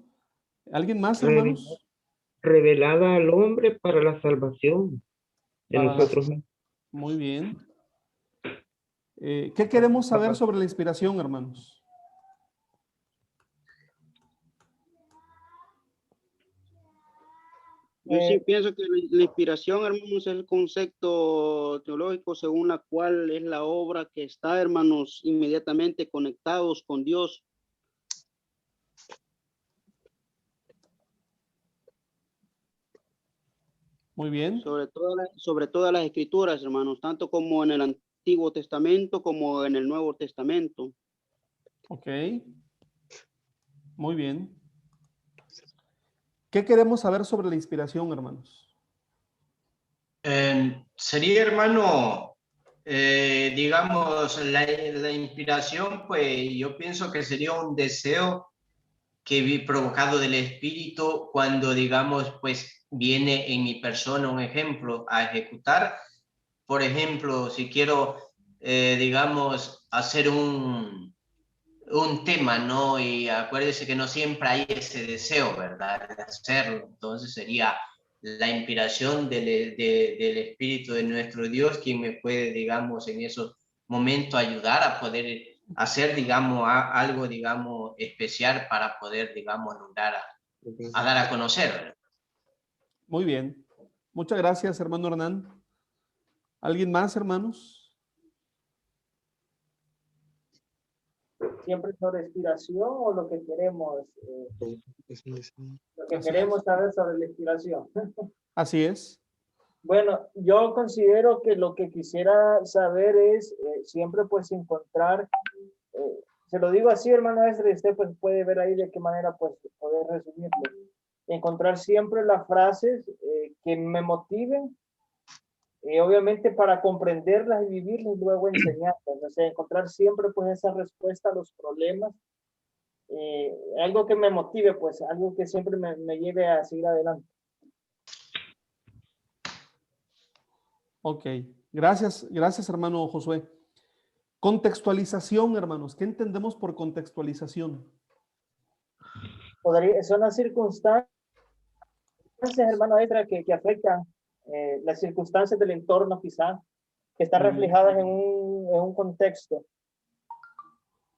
[SPEAKER 3] ¿Alguien más, hermanos?
[SPEAKER 5] Revelada al hombre para la salvación de
[SPEAKER 3] Para
[SPEAKER 5] nosotros.
[SPEAKER 3] Muy bien. ¿Qué queremos saber sobre la inspiración, hermanos?
[SPEAKER 9] Yo sí pienso que la inspiración, hermanos, es el concepto teológico según la cual es la obra que está, hermanos, inmediatamente conectados con Dios.
[SPEAKER 3] Muy bien.
[SPEAKER 9] Sobre todas las escrituras, hermanos, tanto como en el Antiguo Testamento como en el Nuevo Testamento.
[SPEAKER 3] Ok. Muy bien. ¿Qué queremos saber sobre la inspiración, hermanos?
[SPEAKER 1] Sería, hermano, digamos, la inspiración, pues yo pienso que sería un deseo que vi provocado del espíritu cuando, digamos, pues viene en mi persona un ejemplo a ejecutar. Por ejemplo, si quiero, digamos, hacer un tema, ¿no? Y acuérdese que no siempre hay ese deseo, ¿verdad? De hacerlo. Entonces sería la inspiración del Espíritu de nuestro Dios quien me puede, digamos, en esos momentos ayudar a poder hacer, digamos, algo, digamos, especial para poder, digamos, lograr a dar a conocer.
[SPEAKER 3] Muy bien. Muchas gracias, hermano Hernán. ¿Alguien más, hermanos?
[SPEAKER 2] Siempre sobre inspiración o lo que queremos, lo que
[SPEAKER 3] Así
[SPEAKER 2] queremos
[SPEAKER 3] es.
[SPEAKER 2] saber sobre la inspiración.
[SPEAKER 3] Así es.
[SPEAKER 2] Bueno, yo considero que lo que quisiera saber es siempre pues encontrar, se lo digo así, hermano Esdras, y usted pues puede ver ahí de qué manera pues poder resumirlo. Encontrar siempre las frases que me motiven, obviamente para comprenderlas y vivirlas y luego enseñarlas. O sea, encontrar siempre pues esa respuesta a los problemas, algo que me motive, pues algo que siempre me lleve a seguir adelante.
[SPEAKER 3] Ok, gracias, gracias hermano Josué. Contextualización, hermanos. ¿Qué entendemos por contextualización?
[SPEAKER 2] Son las circunstancias, hermano Ezra, que afectan las circunstancias del entorno quizá, que están reflejadas en un contexto.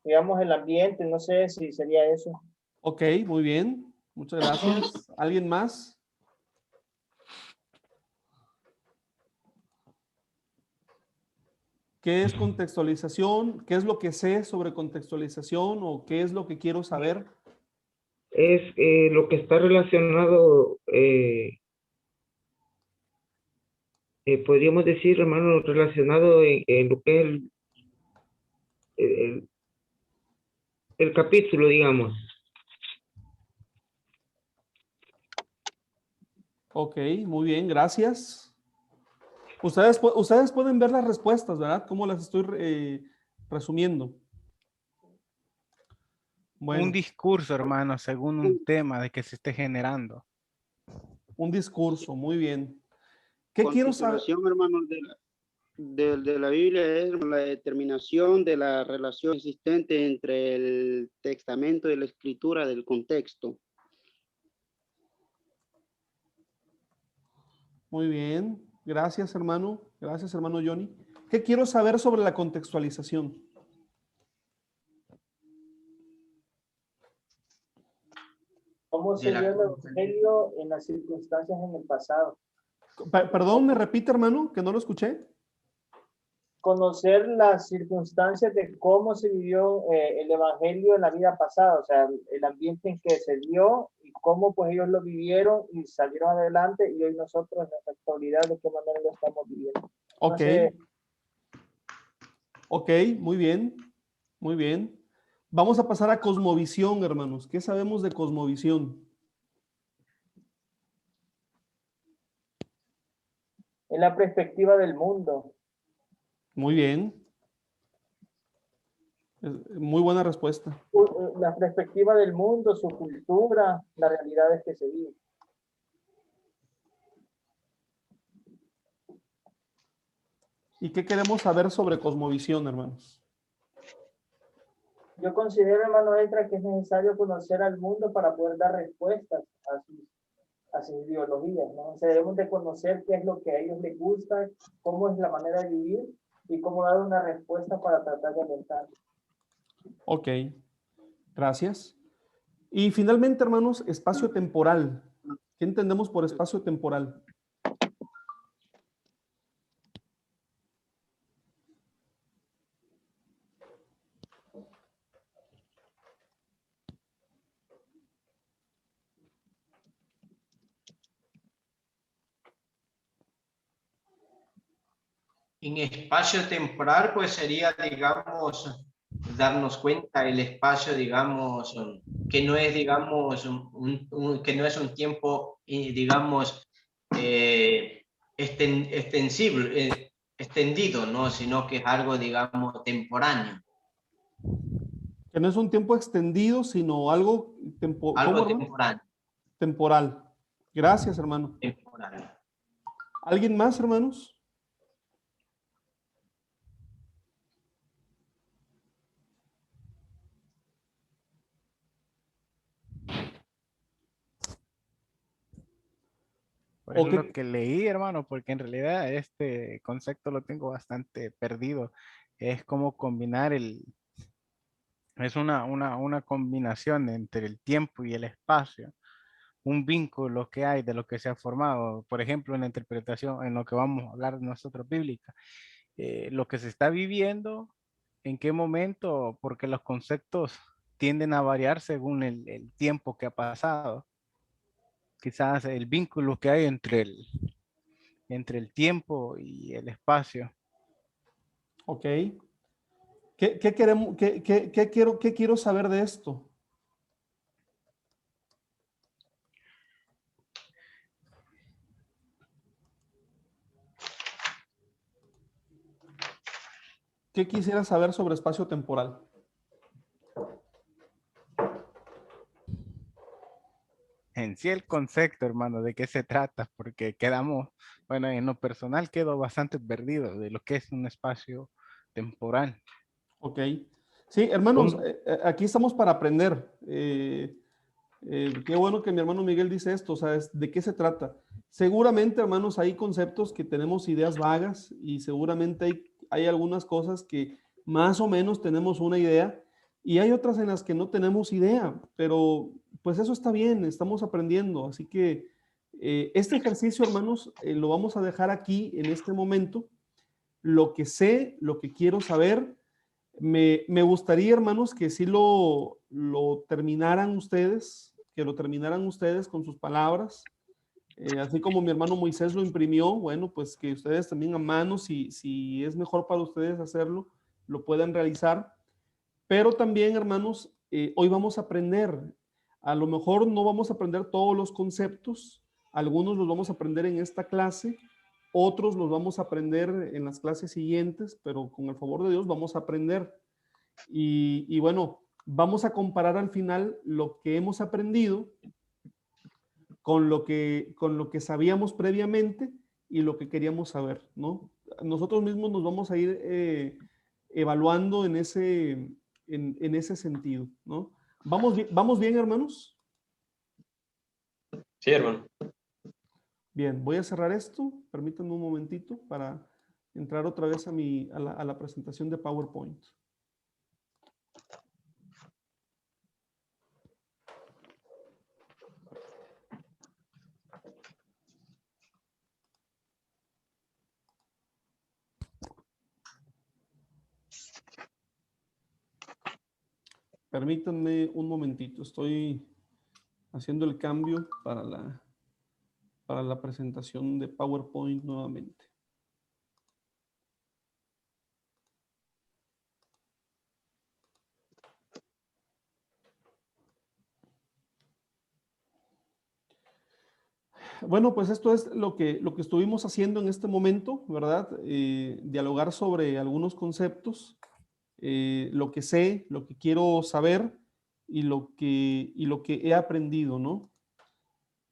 [SPEAKER 2] Digamos, el ambiente, no sé si sería eso.
[SPEAKER 3] Ok, muy bien. Muchas gracias. ¿Alguien más? ¿Qué es contextualización? ¿Qué es lo que sé sobre contextualización o qué es lo que quiero saber?
[SPEAKER 5] Es lo que está relacionado, podríamos decir, hermano, relacionado en lo que es el, el capítulo, digamos.
[SPEAKER 3] Ok, muy bien, gracias. Ustedes pueden ver las respuestas, ¿verdad? ¿Cómo las estoy resumiendo? Bueno,
[SPEAKER 6] Un discurso, hermano, según un tema de que se esté generando.
[SPEAKER 3] un discurso, muy bien. ¿Qué quiero saber?
[SPEAKER 9] Contextualización, hermano, de la Biblia es la determinación de la relación existente entre el testamento y la escritura del contexto.
[SPEAKER 3] Muy bien, gracias hermano Johnny. ¿Qué quiero saber sobre la contextualización?
[SPEAKER 2] ¿Cómo se dio el evangelio en las circunstancias en el pasado?
[SPEAKER 3] Perdón, ¿me repite hermano? Que no lo escuché.
[SPEAKER 2] Conocer las circunstancias de cómo se vivió el evangelio en la vida pasada, o sea, el ambiente en que se dio y cómo pues ellos lo vivieron y salieron adelante y hoy nosotros en la actualidad de qué manera lo estamos viviendo.
[SPEAKER 3] Ok.
[SPEAKER 2] Entonces,
[SPEAKER 3] Ok, muy bien, muy bien. Vamos a pasar a cosmovisión, hermanos. ¿Qué sabemos de cosmovisión?
[SPEAKER 2] en la perspectiva del mundo,
[SPEAKER 3] Muy bien. Muy buena respuesta.
[SPEAKER 2] la perspectiva del mundo, su cultura, las realidades que se viven.
[SPEAKER 3] ¿Y qué queremos saber sobre cosmovisión, hermanos?
[SPEAKER 2] Yo considero, hermano Extra, que es necesario conocer al mundo para poder dar respuestas a sus ideologías, ¿no? O sea, debemos de conocer qué es lo que a ellos les gusta, cómo es la manera de vivir y cómo dar una respuesta para tratar de alentar.
[SPEAKER 3] Ok, gracias. Y finalmente, hermanos, espacio temporal. ¿Qué entendemos por espacio temporal?
[SPEAKER 1] En espacio temporal, pues sería, digamos, darnos cuenta el espacio, digamos, que no es, digamos, que no es un tiempo, digamos, extendido, ¿no? Sino que es algo, digamos, temporáneo.
[SPEAKER 3] Que no es un tiempo extendido, sino algo
[SPEAKER 1] Algo temporal.
[SPEAKER 3] Temporal. Gracias, hermano.
[SPEAKER 1] Temporal.
[SPEAKER 3] ¿Alguien más, hermanos?
[SPEAKER 6] Pues lo que leí, hermano, porque en realidad este concepto lo tengo bastante perdido. Es como combinar es una combinación entre el tiempo y el espacio, un vínculo que hay de lo que se ha formado, por ejemplo, en la interpretación, en lo que vamos a hablar nosotros bíblica, lo que se está viviendo, en qué momento, porque los conceptos tienden a variar según el tiempo que ha pasado. Quizás el vínculo que hay entre el tiempo y el espacio.
[SPEAKER 3] Ok. ¿Qué quiero saber de esto? ¿Qué quisiera saber sobre espacio temporal?
[SPEAKER 6] En en sí el concepto, hermano, de qué se trata, porque quedamos, bueno, en lo personal quedo bastante perdido de lo que es un espacio temporal.
[SPEAKER 3] Ok. Sí, hermanos,
[SPEAKER 5] ¿Cómo?
[SPEAKER 3] aquí estamos para aprender. Qué bueno que mi hermano Miguel dice esto, o sea, ¿de qué se trata? Seguramente, hermanos, hay conceptos que tenemos ideas vagas y seguramente hay algunas cosas que más o menos tenemos una idea y hay otras en las que no tenemos idea, pero pues eso está bien, estamos aprendiendo. Así que este ejercicio, hermanos, lo vamos a dejar aquí en este momento. Lo que sé, lo que quiero saber, me gustaría, hermanos, que sí lo terminaran ustedes, que lo terminaran ustedes con sus palabras, así como mi hermano Moisés lo imprimió, bueno, pues que ustedes también a mano, si es mejor para ustedes hacerlo, lo puedan realizar. Pero también, hermanos, hoy vamos a aprender. A lo mejor no vamos a aprender todos los conceptos, algunos los vamos a aprender en esta clase, otros los vamos a aprender en las clases siguientes, pero con el favor de Dios vamos a aprender. Y bueno, vamos a comparar al final lo que hemos aprendido con lo que sabíamos previamente y lo que queríamos saber, ¿no? Nosotros mismos nos vamos a ir evaluando en ese sentido, ¿no? ¿Vamos bien, hermanos?
[SPEAKER 11] Sí, hermano.
[SPEAKER 3] Bien, voy a cerrar esto. Permítanme un momentito para entrar otra vez a la presentación de PowerPoint. Permítanme un momentito. Estoy haciendo el cambio para la presentación de PowerPoint nuevamente. Bueno, pues esto es lo que estuvimos haciendo en este momento, ¿verdad? Dialogar sobre algunos conceptos, lo que sé, lo que quiero saber y lo que he aprendido, ¿no?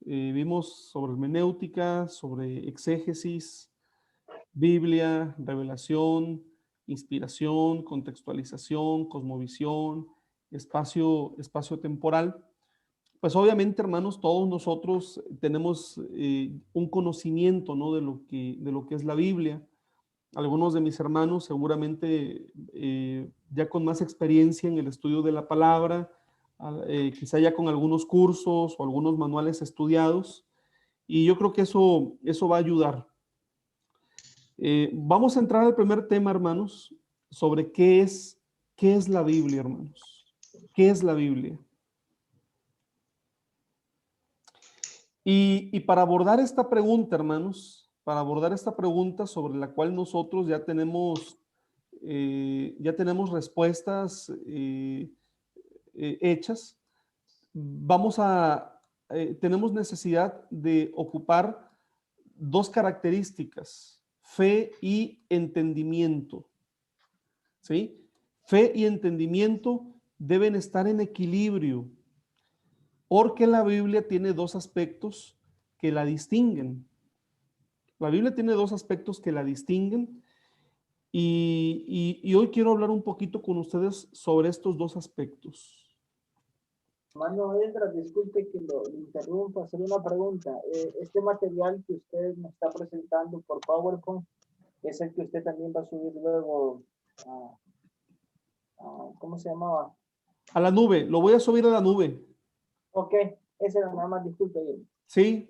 [SPEAKER 3] Vimos sobre hermenéutica, sobre exégesis, Biblia, revelación, inspiración, contextualización, cosmovisión, espacio temporal. Pues obviamente, hermanos, todos nosotros tenemos un conocimiento, ¿no? de lo que es la Biblia. Algunos de mis hermanos seguramente ya con más experiencia en el estudio de la palabra, quizá ya con algunos cursos o algunos manuales estudiados, y yo creo que eso va a ayudar. Vamos a entrar al primer tema, hermanos, sobre qué es la Biblia, hermanos. ¿Qué es la Biblia? Y para abordar esta pregunta, hermanos, para abordar esta pregunta sobre la cual nosotros ya tenemos respuestas hechas, tenemos necesidad de ocupar dos características: fe y entendimiento. ¿Sí? Fe y entendimiento deben estar en equilibrio, porque la Biblia tiene dos aspectos que la distinguen. La Biblia tiene dos aspectos que la distinguen y hoy quiero hablar un poquito con ustedes sobre estos dos aspectos.
[SPEAKER 2] Hermano Esdras, disculpe que lo interrumpa, hacer una pregunta. Este material que usted nos está presentando por PowerPoint es el que usted también va a subir luego ¿cómo se llamaba?
[SPEAKER 3] A la nube, lo voy a subir a la nube.
[SPEAKER 2] Ok, ese era nada más, disculpe.
[SPEAKER 3] Sí,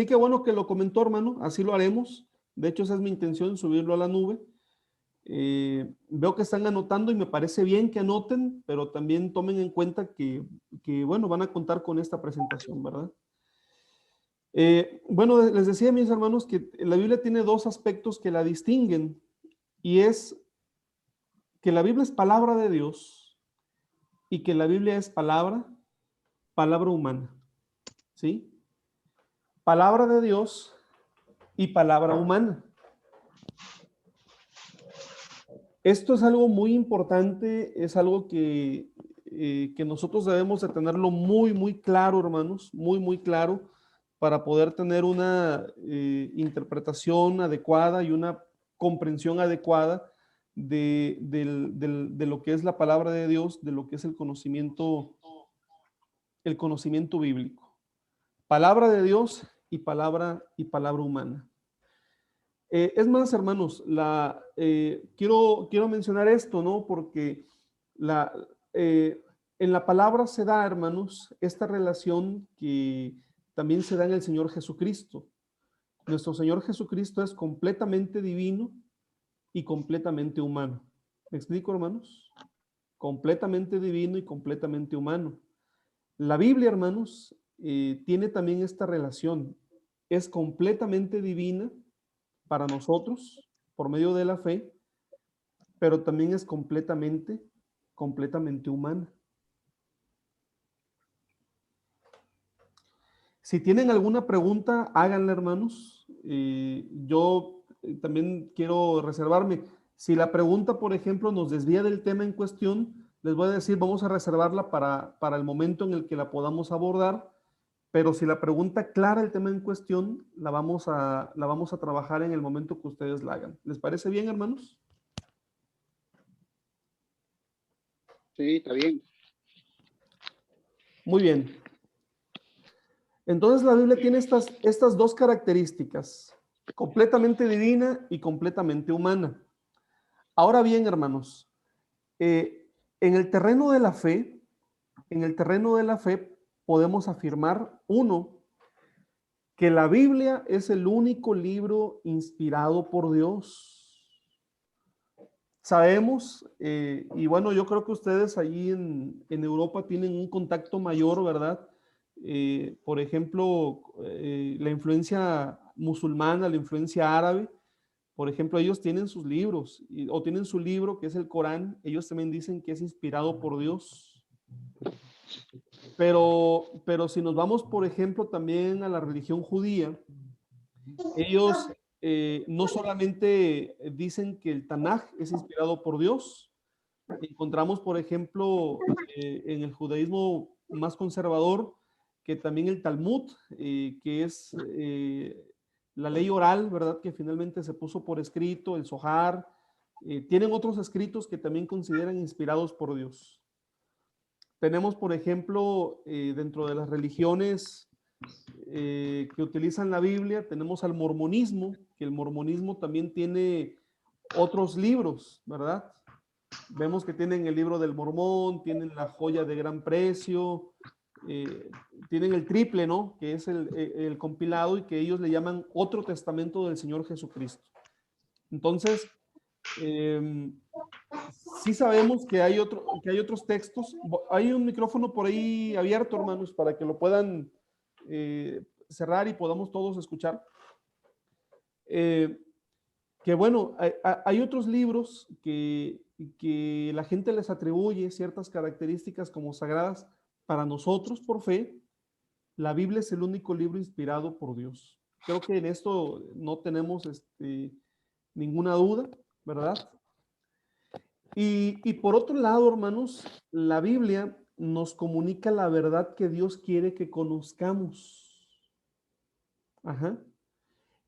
[SPEAKER 3] qué bueno que lo comentó, hermano, así lo haremos. De hecho, esa es mi intención, subirlo a la nube. Veo que están anotando y me parece bien que anoten, pero también tomen en cuenta que bueno, van a contar con esta presentación, ¿verdad? Bueno, les decía, mis hermanos, que la Biblia tiene dos aspectos que la distinguen, y es que la Biblia es palabra de Dios y que la Biblia es palabra humana, ¿sí? Palabra de Dios y palabra humana. Esto es algo muy importante, es algo que que nosotros debemos de tenerlo muy, muy claro, hermanos, muy, muy claro, para poder tener una interpretación adecuada y una comprensión adecuada de lo que es la palabra de Dios, de lo que es el conocimiento bíblico. Palabra de Dios y palabra humana. Es más, hermanos, quiero mencionar esto, ¿no? Porque en la palabra se da, hermanos, esta relación que también se da en el Señor Jesucristo. Nuestro Señor Jesucristo es completamente divino y completamente humano. ¿Me explico, hermanos? Completamente divino y completamente humano. La Biblia, hermanos, tiene también esta relación. Es completamente divina para nosotros por medio de la fe, pero también es completamente humana. Si tienen alguna pregunta, háganla, hermanos. Yo también quiero reservarme. Si la pregunta, por ejemplo, nos desvía del tema en cuestión, les voy a decir, vamos a reservarla para el momento en el que la podamos abordar, pero si la pregunta aclara el tema en cuestión, la vamos a trabajar en el momento que ustedes la hagan. ¿Les parece bien, hermanos?
[SPEAKER 9] Sí, está bien.
[SPEAKER 3] Muy bien. Entonces la Biblia tiene estas dos características, completamente divina y completamente humana. Ahora bien, hermanos, en el terreno de la fe, podemos afirmar, uno, que la Biblia es el único libro inspirado por Dios. Sabemos, y bueno, yo creo que ustedes allí en Europa tienen un contacto mayor, ¿verdad? Por ejemplo, la influencia musulmana, la influencia árabe, por ejemplo, ellos tienen sus libros, o tienen su libro que es el Corán, ellos también dicen que es inspirado por Dios. Pero si nos vamos, por ejemplo, también a la religión judía, ellos no solamente dicen que el Tanaj es inspirado por Dios, encontramos, por ejemplo, en el judaísmo más conservador, que también el Talmud, que es la ley oral, ¿verdad? Que finalmente se puso por escrito, el Zohar, tienen otros escritos que también consideran inspirados por Dios. Tenemos, por ejemplo, dentro de las religiones que utilizan la Biblia, tenemos al mormonismo, que el mormonismo también tiene otros libros, ¿verdad? Vemos que tienen el libro del Mormón, tienen la joya de gran precio, tienen el triple, ¿no? Que es el compilado y que ellos le llaman otro testamento del Señor Jesucristo. Entonces, sí sabemos que hay otros textos. Hay un micrófono por ahí abierto, hermanos, para que lo puedan cerrar y podamos todos escuchar. Que bueno, hay otros libros que la gente les atribuye ciertas características como sagradas. Para nosotros, por fe, la Biblia es el único libro inspirado por Dios. Creo que en esto no tenemos ninguna duda, ¿verdad? Y por otro lado, hermanos, la Biblia nos comunica la verdad que Dios quiere que conozcamos. Ajá.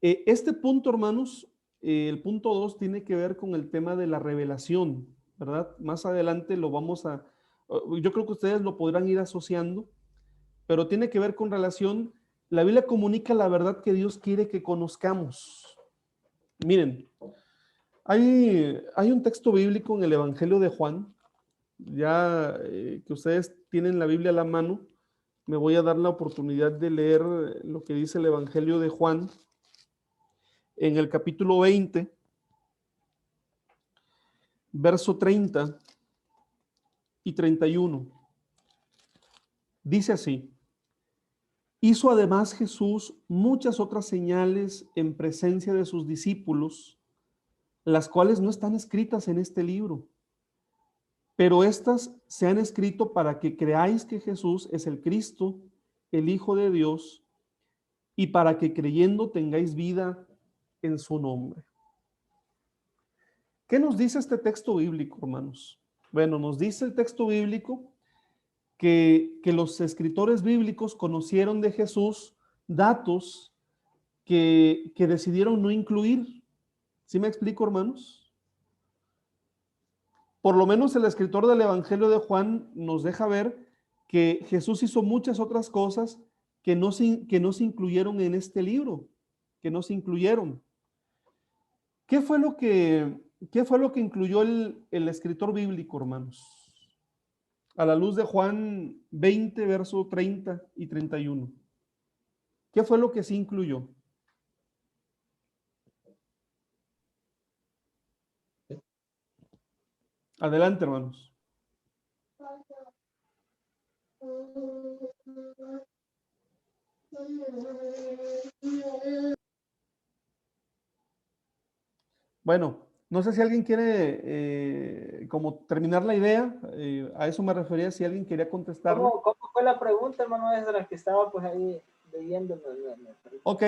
[SPEAKER 3] Este punto, hermanos, el punto 2 tiene que ver con el tema de la revelación, ¿verdad? Más adelante lo vamos a, yo creo que ustedes lo podrán ir asociando, pero tiene que ver con relación, la Biblia comunica la verdad que Dios quiere que conozcamos. Miren, hay un texto bíblico en el Evangelio de Juan, ya que ustedes tienen la Biblia a la mano, me voy a dar la oportunidad de leer lo que dice el Evangelio de Juan en el capítulo 20, verso 30 y 31. Dice así: hizo además Jesús muchas otras señales en presencia de sus discípulos, las cuales no están escritas en este libro, pero estas se han escrito para que creáis que Jesús es el Cristo, el Hijo de Dios, y para que creyendo tengáis vida en su nombre. ¿Qué nos dice este texto bíblico, hermanos? Bueno, nos dice el texto bíblico que los escritores bíblicos conocieron de Jesús datos que decidieron no incluir. ¿Sí me explico, hermanos? Por lo menos el escritor del Evangelio de Juan nos deja ver que Jesús hizo muchas otras cosas que no se incluyeron en este libro, que no se incluyeron. ¿Qué fue lo que incluyó el escritor bíblico, hermanos? A la luz de Juan 20, verso 30 y 31. ¿Qué fue lo que sí incluyó? Adelante, hermanos. Bueno, no sé si alguien quiere como terminar la idea, a eso me refería, si alguien quería contestar.
[SPEAKER 2] ¿Cómo fue la pregunta, hermano Esdras, que estaba pues ahí leyendo?
[SPEAKER 3] Ok,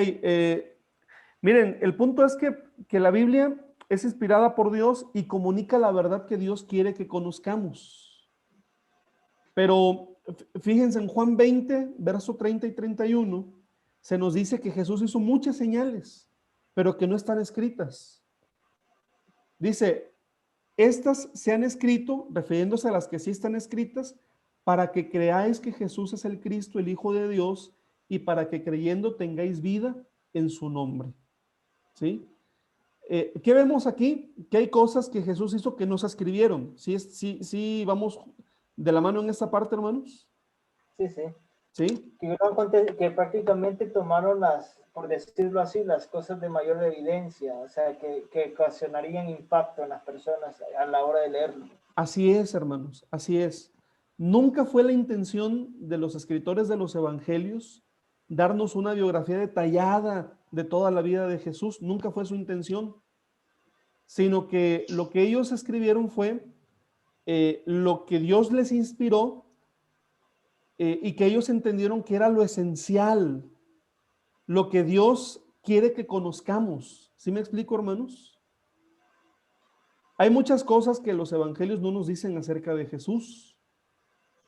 [SPEAKER 3] miren, el punto es que la Biblia es inspirada por Dios y comunica la verdad que Dios quiere que conozcamos. Pero fíjense, en Juan 20, verso 30 y 31, se nos dice que Jesús hizo muchas señales, pero que no están escritas. Dice, estas se han escrito, refiriéndose a las que sí están escritas, para que creáis que Jesús es el Cristo, el Hijo de Dios, y para que creyendo tengáis vida en su nombre. ¿Sí? ¿Qué vemos aquí? Que hay cosas que Jesús hizo que no se escribieron. ¿Sí vamos de la mano en esta parte, hermanos?
[SPEAKER 2] Sí, sí.
[SPEAKER 3] ¿Sí?
[SPEAKER 2] Que prácticamente tomaron por decirlo así, las cosas de mayor evidencia, o sea, que ocasionarían impacto en las personas a la hora de leerlo.
[SPEAKER 3] Así es, hermanos, así es. Nunca fue la intención de los escritores de los evangelios darnos una biografía detallada de toda la vida de Jesús, nunca fue su intención, sino que lo que ellos escribieron fue lo que Dios les inspiró y que ellos entendieron que era lo esencial, lo que Dios quiere que conozcamos. ¿Sí me explico, hermanos? Hay muchas cosas que los evangelios no nos dicen acerca de Jesús.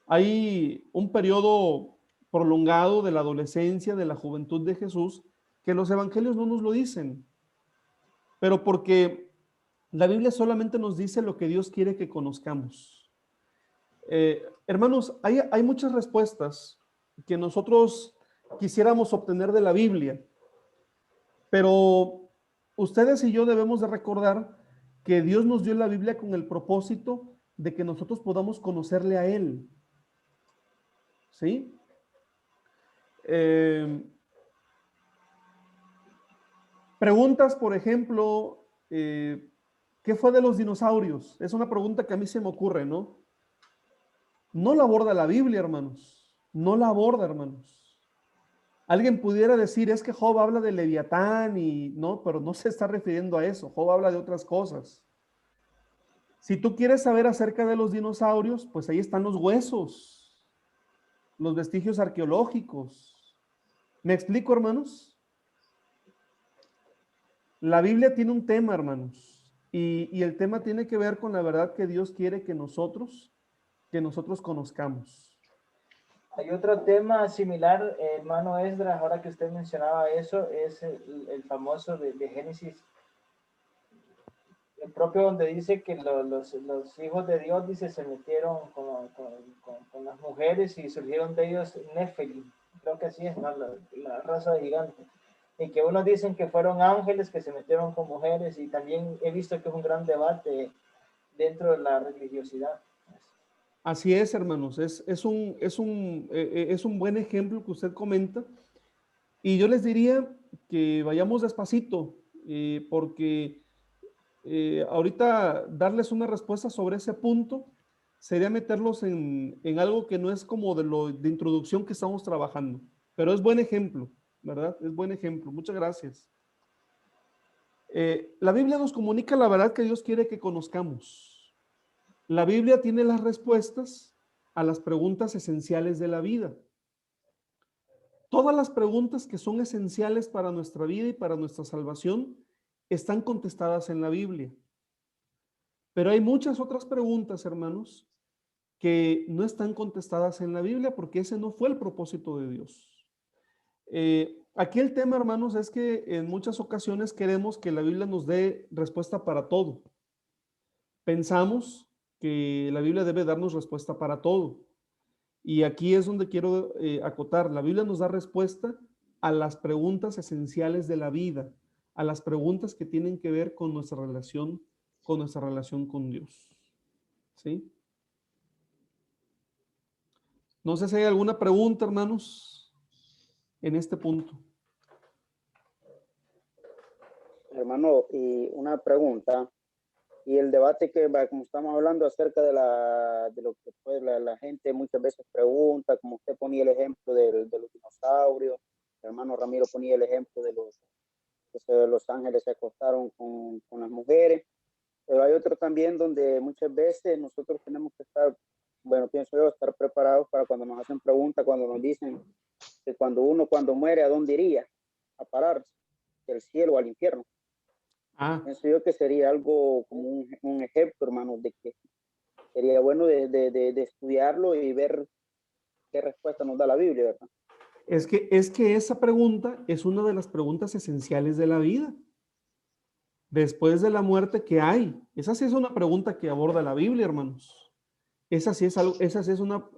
[SPEAKER 3] Hay un periodo prolongado de la adolescencia, de la juventud de Jesús, que los evangelios no nos lo dicen, pero porque la Biblia solamente nos dice lo que Dios quiere que conozcamos. Hermanos, hay muchas respuestas que nosotros quisiéramos obtener de la Biblia, pero ustedes y yo debemos de recordar que Dios nos dio la Biblia con el propósito de que nosotros podamos conocerle a Él. ¿Sí? Preguntas, por ejemplo, ¿qué fue de los dinosaurios? Es una pregunta que a mí se me ocurre, ¿no? No la aborda la Biblia, hermanos. No la aborda, hermanos. Alguien pudiera decir, es que Job habla de Leviatán y no, pero no se está refiriendo a eso. Job habla de otras cosas. Si tú quieres saber acerca de los dinosaurios, pues ahí están los huesos, los vestigios arqueológicos. ¿Me explico, hermanos? La Biblia tiene un tema, hermanos, y el tema tiene que ver con la verdad que Dios quiere que nosotros conozcamos.
[SPEAKER 2] Hay otro tema similar, hermano Esdras, ahora que usted mencionaba eso, es el famoso de Génesis, el propio donde dice que los hijos de Dios, dice, se metieron con las mujeres y surgieron de ellos Nefelim, creo que así es, ¿no? La raza de gigantes. Y que unos dicen que fueron ángeles que se metieron con mujeres, y también he visto que es un gran debate dentro de la religiosidad.
[SPEAKER 3] Así es, hermanos, es un buen ejemplo que usted comenta, y yo les diría que vayamos despacito, porque ahorita darles una respuesta sobre ese punto sería meterlos en algo que no es como de introducción que estamos trabajando, pero es buen ejemplo, ¿verdad? Es buen ejemplo. Muchas gracias. La Biblia nos comunica la verdad que Dios quiere que conozcamos. La Biblia tiene las respuestas a las preguntas esenciales de la vida. Todas las preguntas que son esenciales para nuestra vida y para nuestra salvación están contestadas en la Biblia. Pero hay muchas otras preguntas, hermanos, que no están contestadas en la Biblia porque ese no fue el propósito de Dios. Aquí el tema, hermanos, es que en muchas ocasiones queremos que la Biblia nos dé respuesta para todo. Pensamos que la Biblia debe darnos respuesta para todo. Y aquí es donde quiero acotar. La Biblia nos da respuesta a las preguntas esenciales de la vida, a las preguntas que tienen que ver con nuestra relación con Dios. ¿Sí? No sé si hay alguna pregunta, hermanos, en este punto.
[SPEAKER 9] Hermano, y una pregunta. Y el debate que va, como estamos hablando acerca de lo que pues, la gente muchas veces pregunta, como usted ponía el ejemplo de los dinosaurios, el hermano Ramiro ponía el ejemplo de los ángeles se acostaron con las mujeres, pero hay otro también donde muchas veces nosotros tenemos que estar, bueno, pienso yo, estar preparados para cuando nos hacen preguntas, cuando nos dicen que cuando muere, ¿a dónde iría? A parar, del cielo o al infierno. Pienso yo que sería algo como un ejemplo, hermano, de que sería bueno de estudiarlo y ver qué respuesta nos da la Biblia, ¿verdad?
[SPEAKER 3] Es que esa pregunta es una de las preguntas esenciales de la vida. Después de la muerte, ¿qué hay? Esa sí es una pregunta que aborda la Biblia, hermanos. Esa sí es una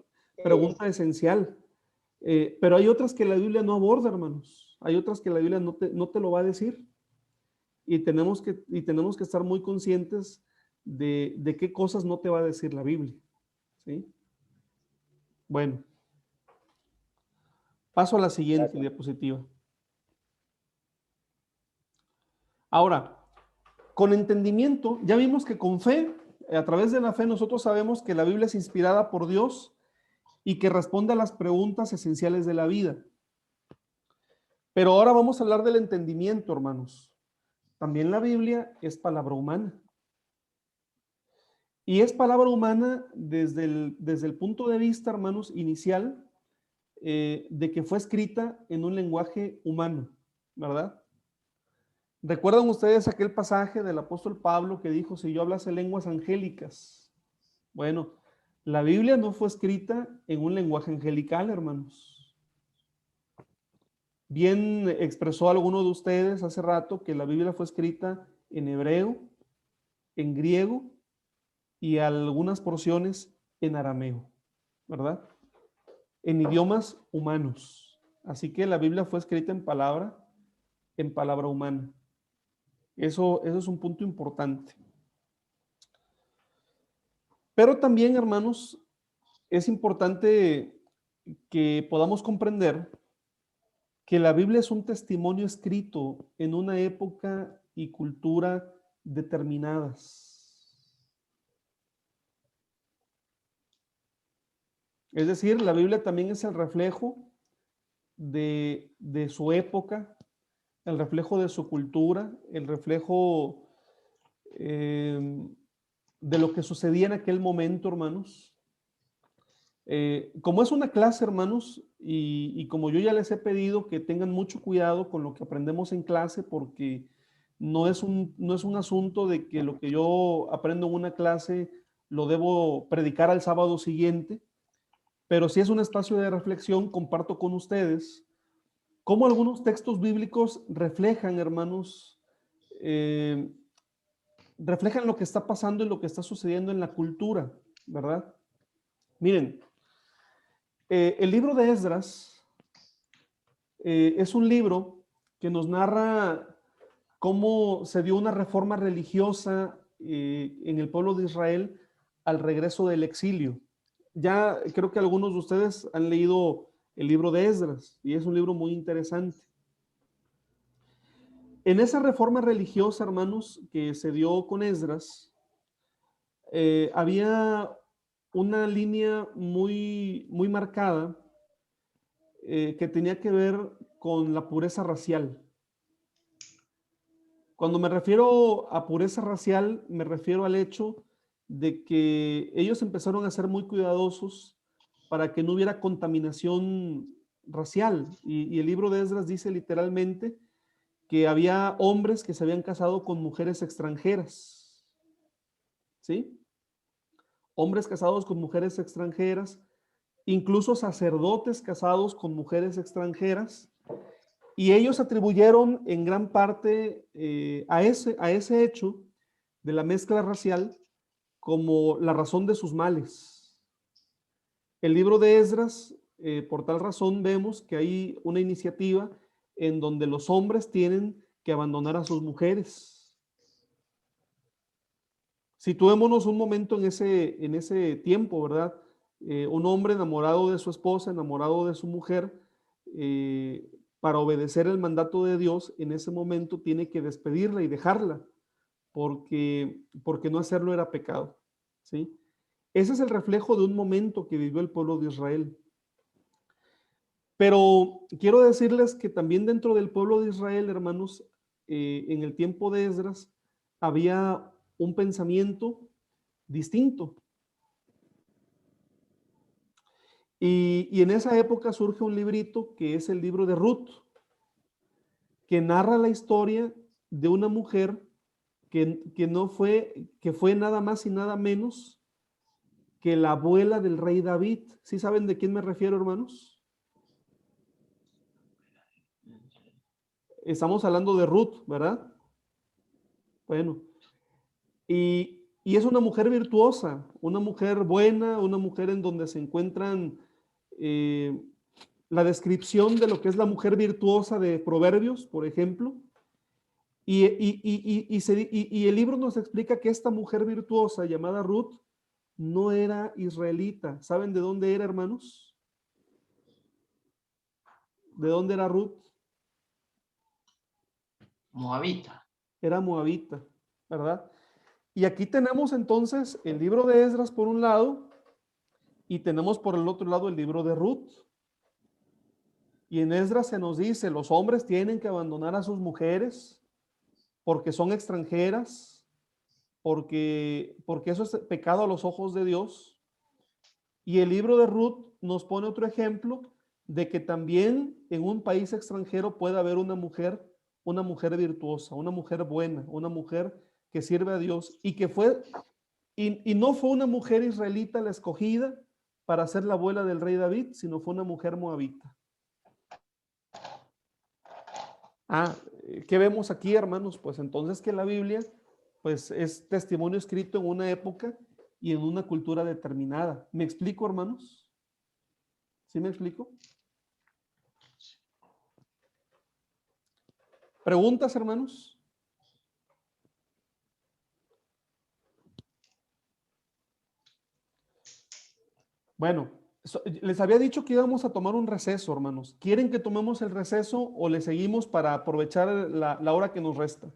[SPEAKER 3] pregunta esencial. Pero hay otras que la Biblia no aborda, hermanos. Hay otras que la Biblia no te lo va a decir. Y tenemos que estar muy conscientes de qué cosas no te va a decir la Biblia. ¿Sí? Bueno. Paso a la siguiente diapositiva. Ahora, con entendimiento, ya vimos que con fe, a través de la fe, nosotros sabemos que la Biblia es inspirada por Dios y que responde a las preguntas esenciales de la vida. Pero ahora vamos a hablar del entendimiento, hermanos. También la Biblia es palabra humana. Y es palabra humana desde el punto de vista, hermanos, inicial, de que fue escrita en un lenguaje humano, ¿verdad? ¿Recuerdan ustedes aquel pasaje del apóstol Pablo que dijo, si yo hablase lenguas angélicas? Bueno, la Biblia no fue escrita en un lenguaje angelical, hermanos. Bien expresó alguno de ustedes hace rato que la Biblia fue escrita en hebreo, en griego y algunas porciones en arameo, ¿verdad? En idiomas humanos. Así que la Biblia fue escrita en palabra humana. Eso es un punto importante. Pero también, hermanos, es importante que podamos comprender que la Biblia es un testimonio escrito en una época y cultura determinadas. Es decir, la Biblia también es el reflejo de su época, el reflejo de su cultura, el reflejo de lo que sucedía en aquel momento, hermanos. Como es una clase, hermanos, y como yo ya les he pedido que tengan mucho cuidado con lo que aprendemos en clase, porque no es un asunto de que lo que yo aprendo en una clase lo debo predicar al sábado siguiente, pero si es un espacio de reflexión, comparto con ustedes cómo algunos textos bíblicos reflejan, hermanos, reflejan lo que está pasando y lo que está sucediendo en la cultura, ¿verdad? Miren, el libro de Esdras es un libro que nos narra cómo se dio una reforma religiosa en el pueblo de Israel al regreso del exilio. Ya creo que algunos de ustedes han leído el libro de Esdras y es un libro muy interesante. En esa reforma religiosa, hermanos, que se dio con Esdras, había una línea muy marcada que tenía que ver con la pureza racial. Cuando me refiero a pureza racial, me refiero al hecho de que ellos empezaron a ser muy cuidadosos para que no hubiera contaminación racial. Y el libro de Esdras dice literalmente que había hombres que se habían casado con mujeres extranjeras. ¿Sí? hombres casados con mujeres extranjeras, incluso sacerdotes casados con mujeres extranjeras, y ellos atribuyeron en gran parte a ese hecho de la mezcla racial como la razón de sus males. El libro de Esdras, por tal razón, vemos que hay una iniciativa en donde los hombres tienen que abandonar a sus mujeres. Situémonos un momento en ese tiempo, ¿verdad? Un hombre enamorado de su esposa, enamorado de su mujer, para obedecer el mandato de Dios, en ese momento tiene que despedirla y dejarla, porque no hacerlo era pecado, ¿sí? Ese es el reflejo de un momento que vivió el pueblo de Israel. Pero quiero decirles que también dentro del pueblo de Israel, hermanos, en el tiempo de Esdras, había un pensamiento distinto. Y en esa época surge un librito que es el libro de Ruth, que narra la historia de una mujer que fue nada más y nada menos que la abuela del rey David. ¿Sí saben de quién me refiero, hermanos? Estamos hablando de Ruth, ¿verdad? Bueno, y es una mujer virtuosa, una mujer buena, una mujer en donde se encuentran la descripción de lo que es la mujer virtuosa de Proverbios, por ejemplo. Y el libro nos explica que esta mujer virtuosa llamada Ruth no era israelita. ¿Saben de dónde era, hermanos? ¿De dónde era Ruth?
[SPEAKER 1] Moabita.
[SPEAKER 3] Era moabita, ¿verdad? Y aquí tenemos entonces el libro de Esdras por un lado y tenemos por el otro lado el libro de Ruth. Y en Esdras se nos dice, los hombres tienen que abandonar a sus mujeres porque son extranjeras, porque eso es pecado a los ojos de Dios. Y el libro de Ruth nos pone otro ejemplo de que también en un país extranjero puede haber una mujer virtuosa, una mujer buena, una mujer que sirve a Dios y no fue una mujer israelita la escogida para ser la abuela del rey David, sino fue una mujer moabita. ¿Qué vemos aquí, hermanos? Pues entonces que la Biblia pues es testimonio escrito en una época y en una cultura determinada. ¿Me explico, hermanos? ¿Sí me explico? ¿Preguntas, hermanos? Bueno, les había dicho que íbamos a tomar un receso, hermanos. ¿Quieren que tomemos el receso o le seguimos para aprovechar la hora que nos resta?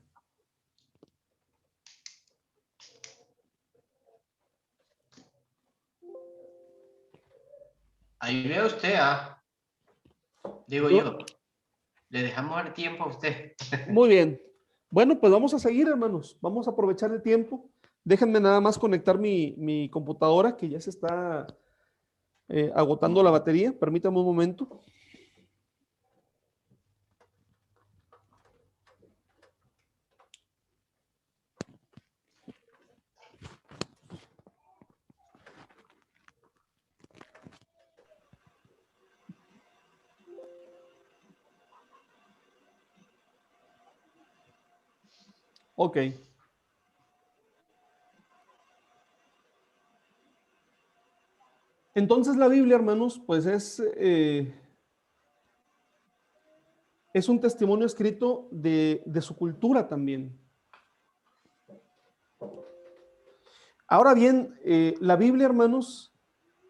[SPEAKER 1] Ahí ve usted, digo yo. Le dejamos el tiempo a usted.
[SPEAKER 3] Muy bien. Bueno, pues vamos a seguir, hermanos. Vamos a aprovechar el tiempo. Déjenme nada más conectar mi computadora, que ya se está agotando la batería. Permítanme un momento. Ok. Entonces la Biblia, hermanos, pues es un testimonio escrito de su cultura también. Ahora bien, la Biblia, hermanos,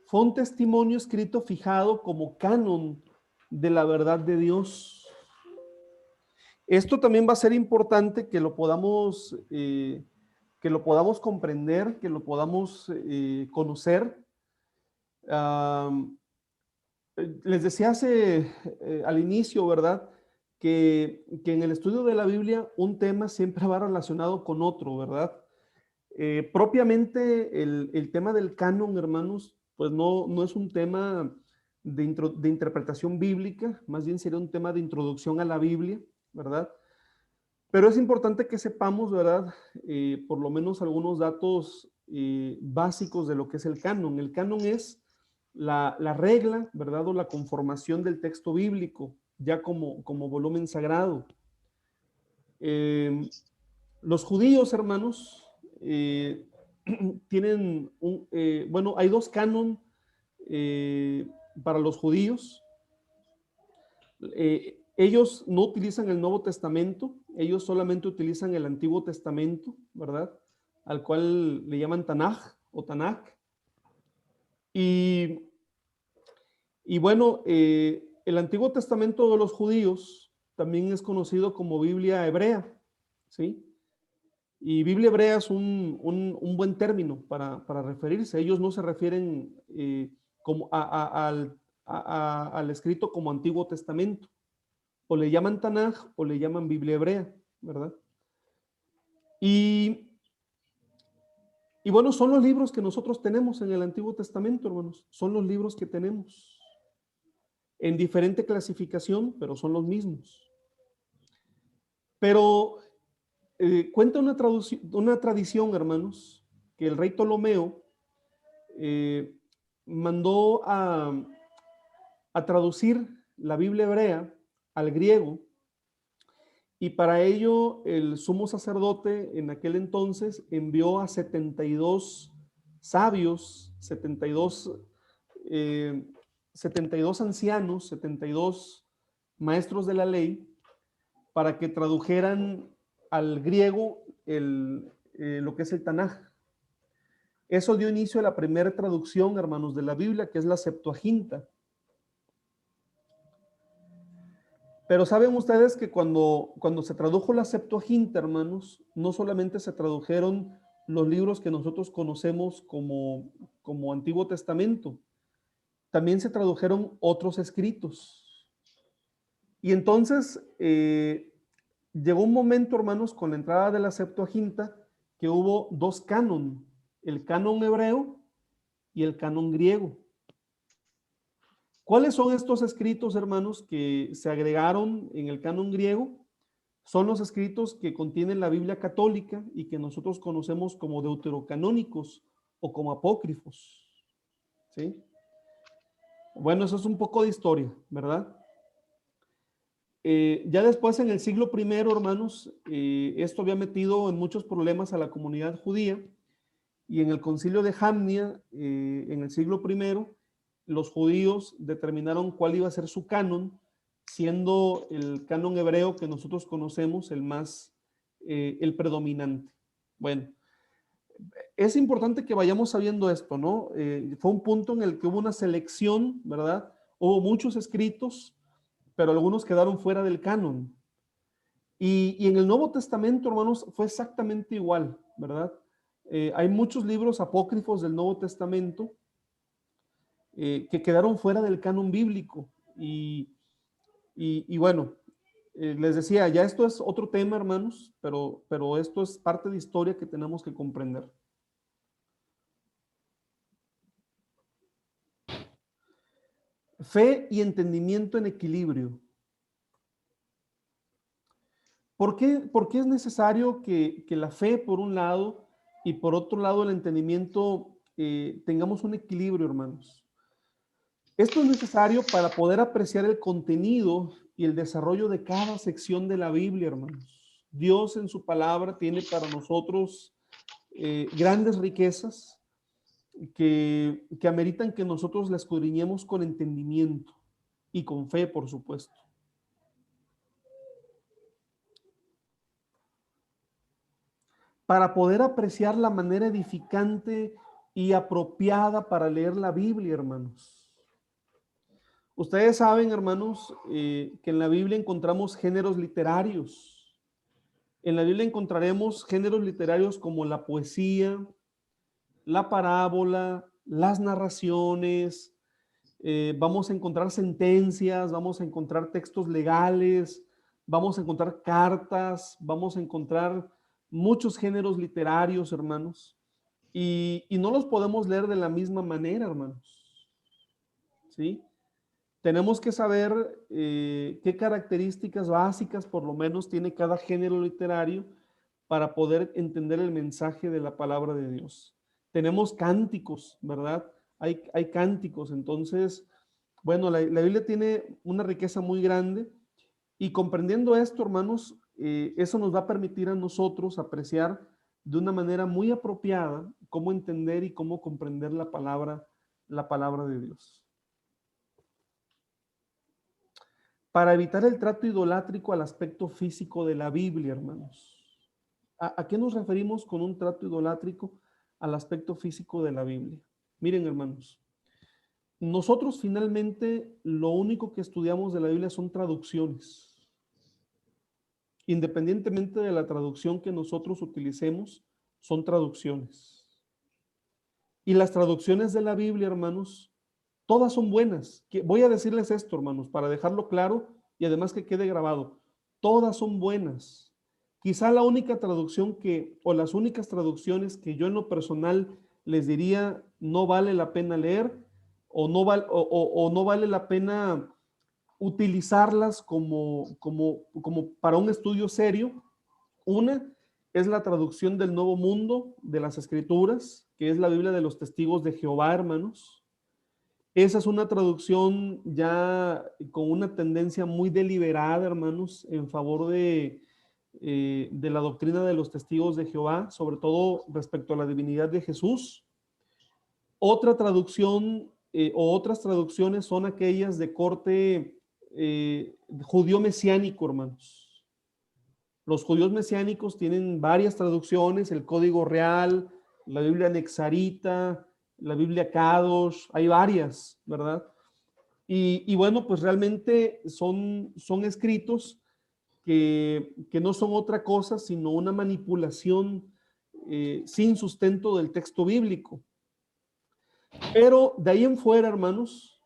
[SPEAKER 3] fue un testimonio escrito fijado como canon de la verdad de Dios. Esto también va a ser importante que lo podamos comprender, que lo podamos conocer. Les decía al inicio, ¿verdad? Que en el estudio de la Biblia un tema siempre va relacionado con otro, ¿verdad? Propiamente el tema del canon, hermanos, pues no es un tema de interpretación bíblica, más bien sería un tema de introducción a la Biblia, ¿verdad? Pero es importante que sepamos, ¿verdad? Por lo menos algunos datos básicos de lo que es el canon. El canon es la regla, ¿verdad? O la conformación del texto bíblico, ya como volumen sagrado. Los judíos, hermanos, tienen bueno, hay dos canon para los judíos. Ellos no utilizan el Nuevo Testamento, ellos solamente utilizan el Antiguo Testamento, ¿verdad? Al cual le llaman Tanaj o Tanakh. Y bueno, el Antiguo Testamento de los judíos también es conocido como Biblia hebrea, ¿sí? Y Biblia hebrea es un buen término para referirse. Ellos no se refieren como al escrito como Antiguo Testamento. O le llaman Tanaj o le llaman Biblia hebrea, ¿verdad? Y bueno, son los libros que nosotros tenemos en el Antiguo Testamento, hermanos. Son los libros que tenemos. En diferente clasificación, pero son los mismos. Pero cuenta una tradición, hermanos, que el rey Ptolomeo mandó a traducir la Biblia hebrea al griego, y para ello el sumo sacerdote en aquel entonces envió a 72 sabios, 72 ancianos, 72 maestros de la ley, para que tradujeran al griego lo que es el Tanaj. Eso dio inicio a la primera traducción, hermanos, de la Biblia, que es la Septuaginta. Pero saben ustedes que cuando se tradujo la Septuaginta, hermanos, no solamente se tradujeron los libros que nosotros conocemos como Antiguo Testamento, también se tradujeron otros escritos. Y entonces llegó un momento, hermanos, con la entrada de la Septuaginta, que hubo dos canon, el canon hebreo y el canon griego. ¿Cuáles son estos escritos, hermanos, que se agregaron en el canon griego? Son los escritos que contienen la Biblia católica y que nosotros conocemos como deuterocanónicos o como apócrifos. ¿Sí? Bueno, eso es un poco de historia, ¿verdad? Ya después, en el siglo I, hermanos, esto había metido en muchos problemas a la comunidad judía, y en el concilio de Jamnia, en el siglo I, los judíos determinaron cuál iba a ser su canon, siendo el canon hebreo que nosotros conocemos el predominante. Bueno, es importante que vayamos sabiendo esto, ¿no? Fue un punto en el que hubo una selección, ¿verdad? Hubo muchos escritos, pero algunos quedaron fuera del canon. Y en el Nuevo Testamento, hermanos, fue exactamente igual, ¿verdad? Hay muchos libros apócrifos del Nuevo Testamento que quedaron fuera del canon bíblico. Y bueno, les decía, ya esto es otro tema, hermanos, pero esto es parte de historia que tenemos que comprender. Fe y entendimiento en equilibrio. ¿Por qué es necesario que la fe, por un lado, y por otro lado el entendimiento, tengamos un equilibrio, hermanos? Esto es necesario para poder apreciar el contenido y el desarrollo de cada sección de la Biblia, hermanos. Dios en su palabra tiene para nosotros grandes riquezas que ameritan que nosotros la escudriñemos con entendimiento y con fe, por supuesto. Para poder apreciar la manera edificante y apropiada para leer la Biblia, hermanos. Ustedes saben, hermanos, que en la Biblia encontramos géneros literarios. En la Biblia encontraremos géneros literarios como la poesía, la parábola, las narraciones, vamos a encontrar sentencias, vamos a encontrar textos legales, vamos a encontrar cartas, vamos a encontrar muchos géneros literarios, hermanos, y no los podemos leer de la misma manera, hermanos. ¿Sí? Tenemos que saber qué características básicas, por lo menos, tiene cada género literario para poder entender el mensaje de la palabra de Dios. tenemos cánticos, ¿verdad? Hay cánticos, entonces, bueno, la Biblia tiene una riqueza muy grande y comprendiendo esto, hermanos, eso nos va a permitir a nosotros apreciar de una manera muy apropiada cómo entender y cómo comprender la palabra de Dios. Para evitar el trato idolátrico al aspecto físico de la Biblia, hermanos. ¿A qué nos referimos con un trato idolátrico al aspecto físico de la Biblia? Miren, hermanos, nosotros finalmente lo único que estudiamos de la Biblia son traducciones. Independientemente de la traducción que nosotros utilicemos, son traducciones. Y las traducciones de la Biblia, hermanos, todas son buenas. Voy a decirles esto, hermanos, para dejarlo claro y además que quede grabado. Todas son buenas. Quizá la única traducción o las únicas traducciones que yo en lo personal les diría no vale la pena leer o no vale la pena utilizarlas como para un estudio serio. Una es la traducción del Nuevo Mundo de las Escrituras, que es la Biblia de los Testigos de Jehová, hermanos. Esa es una traducción ya con una tendencia muy deliberada, hermanos, en favor de la doctrina de los testigos de Jehová, sobre todo respecto a la divinidad de Jesús. Otra traducción o otras traducciones son aquellas de corte judío mesiánico, hermanos. Los judíos mesiánicos tienen varias traducciones, el Código Real, la Biblia Nexarita, la Biblia Kadosh, hay varias, ¿verdad? Y bueno, pues realmente son escritos que no son otra cosa sino una manipulación sin sustento del texto bíblico. Pero de ahí en fuera, hermanos,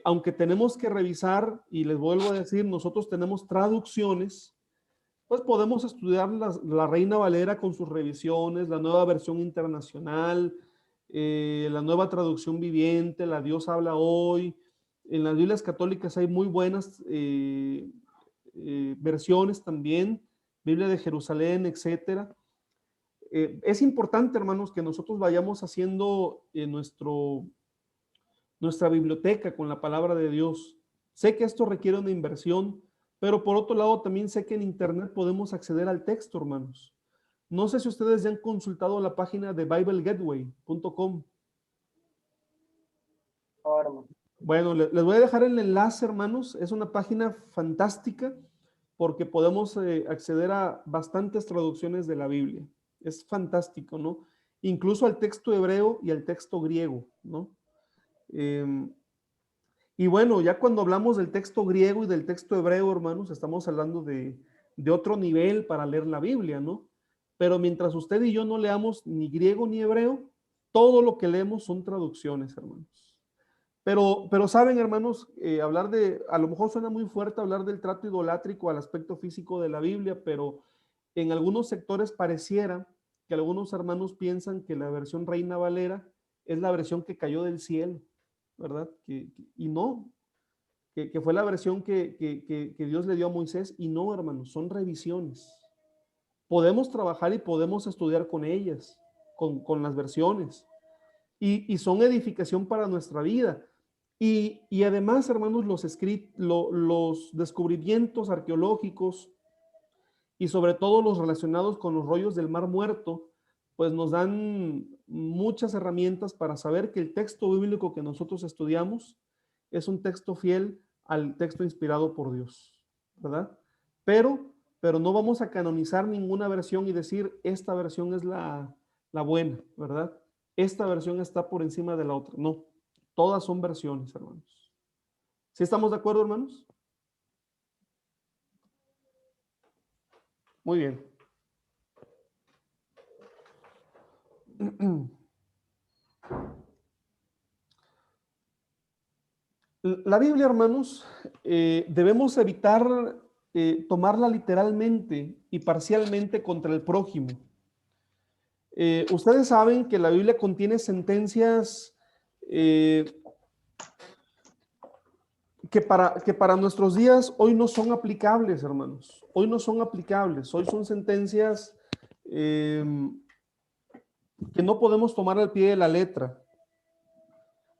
[SPEAKER 3] aunque tenemos que revisar, y les vuelvo a decir, nosotros tenemos traducciones, pues podemos estudiar la Reina Valera con sus revisiones, la Nueva Versión Internacional, la Nueva Traducción Viviente, la Dios Habla Hoy. En las Biblias católicas hay muy buenas versiones también, Biblia de Jerusalén, etcétera. Es importante, hermanos, que nosotros vayamos haciendo nuestra biblioteca con la palabra de Dios. Sé que esto requiere una inversión, pero por otro lado también sé que en internet podemos acceder al texto, hermanos. No sé si ustedes ya han consultado la página de biblegateway.com. Bueno, les voy a dejar el enlace, hermanos. Es una página fantástica porque podemos acceder a bastantes traducciones de la Biblia. Es fantástico, ¿no? Incluso al texto hebreo y al texto griego, ¿no? Y bueno, ya cuando hablamos del texto griego y del texto hebreo, hermanos, estamos hablando de otro nivel para leer la Biblia, ¿no? Pero mientras usted y yo no leamos ni griego ni hebreo, todo lo que leemos son traducciones, hermanos. Pero saben, hermanos, a lo mejor suena muy fuerte hablar del trato idolátrico al aspecto físico de la Biblia, pero en algunos sectores pareciera que algunos hermanos piensan que la versión Reina Valera es la versión que cayó del cielo, ¿verdad? Y no, que fue la versión que Dios le dio a Moisés, y no, hermanos, son revisiones. Podemos trabajar y podemos estudiar con ellas, con las versiones, y son edificación para nuestra vida. Y además, hermanos, los descubrimientos arqueológicos y sobre todo los relacionados con los rollos del Mar Muerto, pues nos dan muchas herramientas para saber que el texto bíblico que nosotros estudiamos es un texto fiel al texto inspirado por Dios, ¿verdad? Pero no vamos a canonizar ninguna versión y decir, esta versión es la buena, ¿verdad? Esta versión está por encima de la otra. No, todas son versiones, hermanos. ¿Sí estamos de acuerdo, hermanos? Muy bien. La Biblia, hermanos, debemos evitar tomarla literalmente y parcialmente contra el prójimo. Ustedes saben que la Biblia contiene sentencias que para nuestros días hoy no son aplicables, hermanos. Hoy no son aplicables. Hoy son sentencias que no podemos tomar al pie de la letra.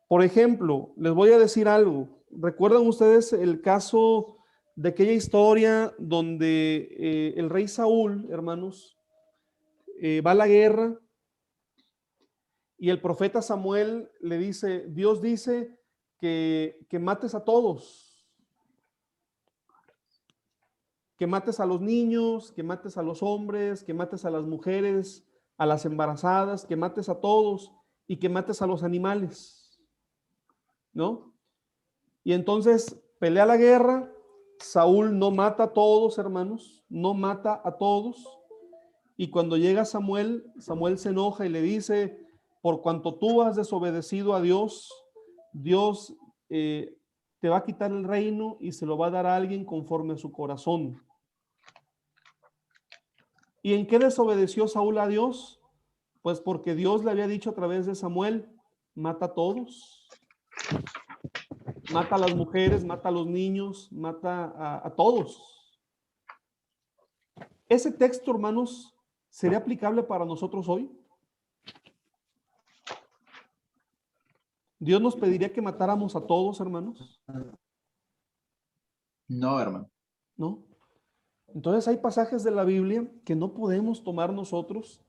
[SPEAKER 3] Por ejemplo, les voy a decir algo. ¿Recuerdan ustedes el caso de aquella historia donde el rey Saúl, hermanos, va a la guerra y el profeta Samuel le dice, Dios dice que mates a todos, que mates a los niños, que mates a los hombres, que mates a las mujeres, a las embarazadas, que mates a todos y que mates a los animales, ¿no? Y entonces pelea la guerra, Saúl no mata a todos, hermanos, no mata a todos, y cuando llega Samuel, Samuel se enoja y le dice, por cuanto tú has desobedecido a Dios, Dios te va a quitar el reino y se lo va a dar a alguien conforme a su corazón. ¿Y en qué desobedeció Saúl a Dios? Pues porque Dios le había dicho a través de Samuel, mata a todos. Mata a las mujeres, mata a los niños, mata a todos. Ese texto, hermanos, ¿sería aplicable para nosotros hoy? ¿Dios nos pediría que matáramos a todos, hermanos?
[SPEAKER 10] No, hermano.
[SPEAKER 3] ¿No? Entonces hay pasajes de la Biblia que no podemos tomar nosotros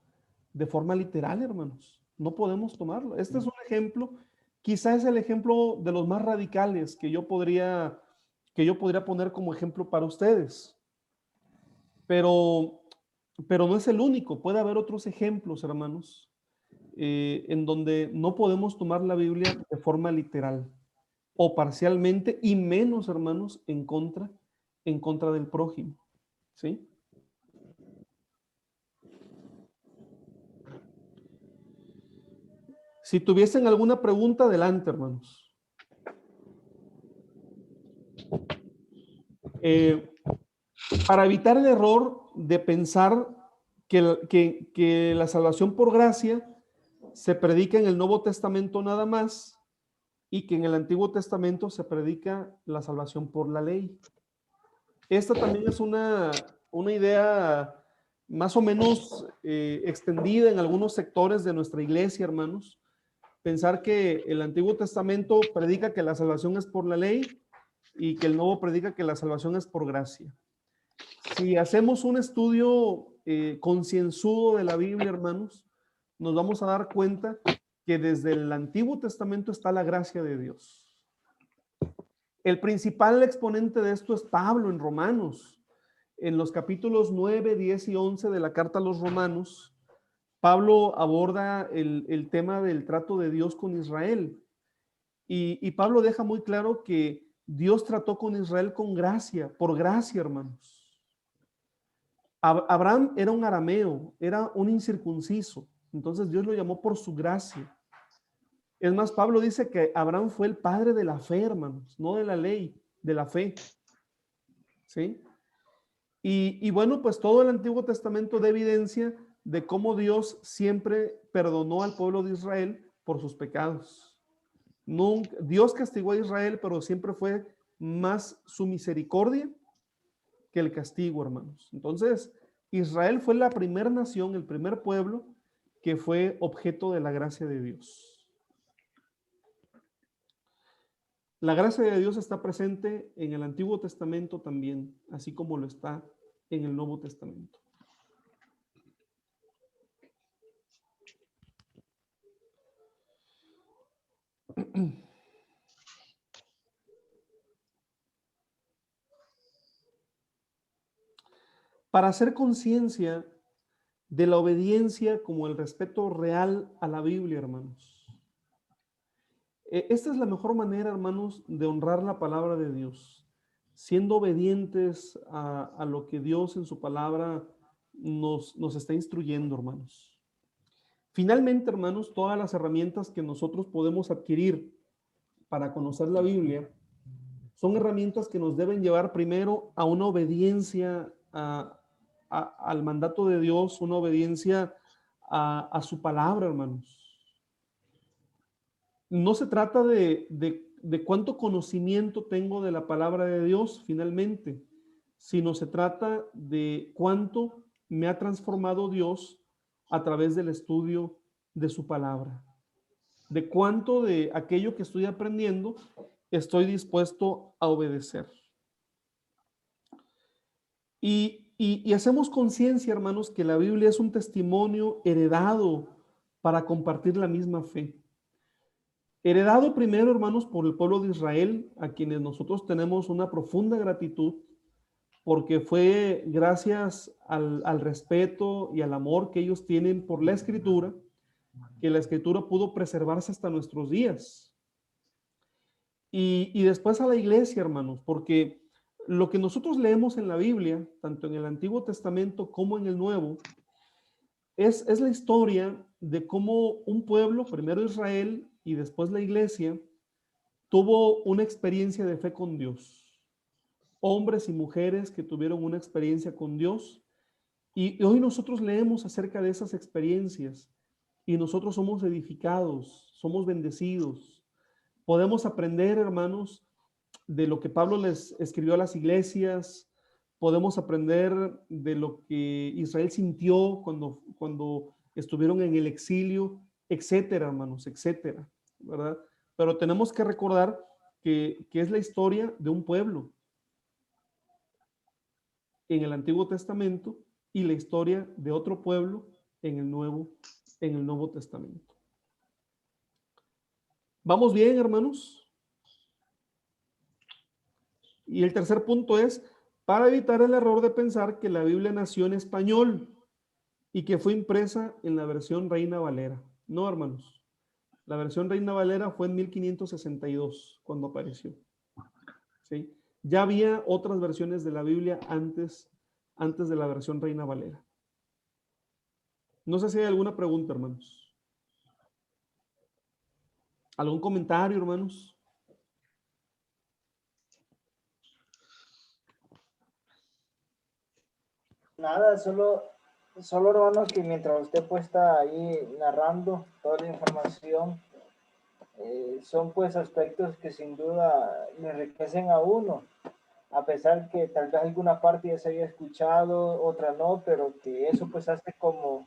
[SPEAKER 3] de forma literal, hermanos. No podemos tomarlo. Este es un ejemplo, quizás es el ejemplo de los más radicales que yo podría poner como ejemplo para ustedes. Pero no es el único. Puede haber otros ejemplos, hermanos, en donde no podemos tomar la Biblia de forma literal o parcialmente, y menos, hermanos, en contra del prójimo. ¿Sí? Si tuviesen alguna pregunta, adelante, hermanos. Para evitar el error de pensar que la salvación por gracia se predica en el Nuevo Testamento nada más y que en el Antiguo Testamento se predica la salvación por la ley. Esta también es una idea más o menos extendida en algunos sectores de nuestra iglesia, hermanos. Pensar que el Antiguo Testamento predica que la salvación es por la ley y que el Nuevo predica que la salvación es por gracia. Si hacemos un estudio concienzudo de la Biblia, hermanos, nos vamos a dar cuenta que desde el Antiguo Testamento está la gracia de Dios. El principal exponente de esto es Pablo en Romanos. En los capítulos 9, 10 y 11 de la carta a los Romanos, Pablo aborda el tema del trato de Dios con Israel. Y Pablo deja muy claro que Dios trató con Israel con gracia, por gracia, hermanos. Abraham era un arameo, era un incircunciso. Entonces Dios lo llamó por su gracia. Es más, Pablo dice que Abraham fue el padre de la fe, hermanos, no de la ley, de la fe. ¿Sí? Y bueno, pues todo el Antiguo Testamento da evidencia de cómo Dios siempre perdonó al pueblo de Israel por sus pecados. Nunca, Dios castigó a Israel, pero siempre fue más su misericordia que el castigo, hermanos. Entonces, Israel fue la primera nación, el primer pueblo que fue objeto de la gracia de Dios. La gracia de Dios está presente en el Antiguo Testamento también, así como lo está en el Nuevo Testamento. Para hacer conciencia de la obediencia como el respeto real a la Biblia, hermanos. Esta es la mejor manera, hermanos, de honrar la palabra de Dios, siendo obedientes a lo que Dios en su palabra nos está instruyendo, hermanos. Finalmente, hermanos, todas las herramientas que nosotros podemos adquirir para conocer la Biblia son herramientas que nos deben llevar primero a una obediencia al mandato de Dios, una obediencia a su palabra, hermanos. No se trata de cuánto conocimiento tengo de la palabra de Dios finalmente, sino se trata de cuánto me ha transformado Dios a través del estudio de su palabra, de cuánto de aquello que estoy aprendiendo estoy dispuesto a obedecer. Y hacemos conciencia, hermanos, que la Biblia es un testimonio heredado para compartir la misma fe. Heredado primero, hermanos, por el pueblo de Israel, a quienes nosotros tenemos una profunda gratitud, porque fue gracias al respeto y al amor que ellos tienen por la Escritura, que la Escritura pudo preservarse hasta nuestros días. Y después a la iglesia, hermanos, porque lo que nosotros leemos en la Biblia, tanto en el Antiguo Testamento como en el Nuevo, es la historia de cómo un pueblo, primero Israel y después la iglesia, tuvo una experiencia de fe con Dios. Hombres y mujeres que tuvieron una experiencia con Dios. Y hoy nosotros leemos acerca de esas experiencias y nosotros somos edificados, somos bendecidos. Podemos aprender, hermanos, de lo que Pablo les escribió a las iglesias. Podemos aprender de lo que Israel sintió cuando estuvieron en el exilio, etcétera, hermanos, etcétera, ¿verdad? Pero tenemos que recordar que es la historia de un pueblo en el Antiguo Testamento y la historia de otro pueblo en el Nuevo Testamento. ¿Vamos bien, hermanos? Y el tercer punto es, para evitar el error de pensar que la Biblia nació en español y que fue impresa en la versión Reina Valera. No, hermanos. La versión Reina Valera fue en 1562 cuando apareció. ¿Sí? Ya había otras versiones de la Biblia antes de la versión Reina Valera. No sé si hay alguna pregunta, hermanos. ¿Algún comentario, hermanos?
[SPEAKER 2] Nada, solo hermanos, que mientras usted pues está ahí narrando toda la información, son pues aspectos que sin duda le enriquecen a uno, a pesar que tal vez alguna parte ya se había escuchado, otra no, pero que eso pues hace como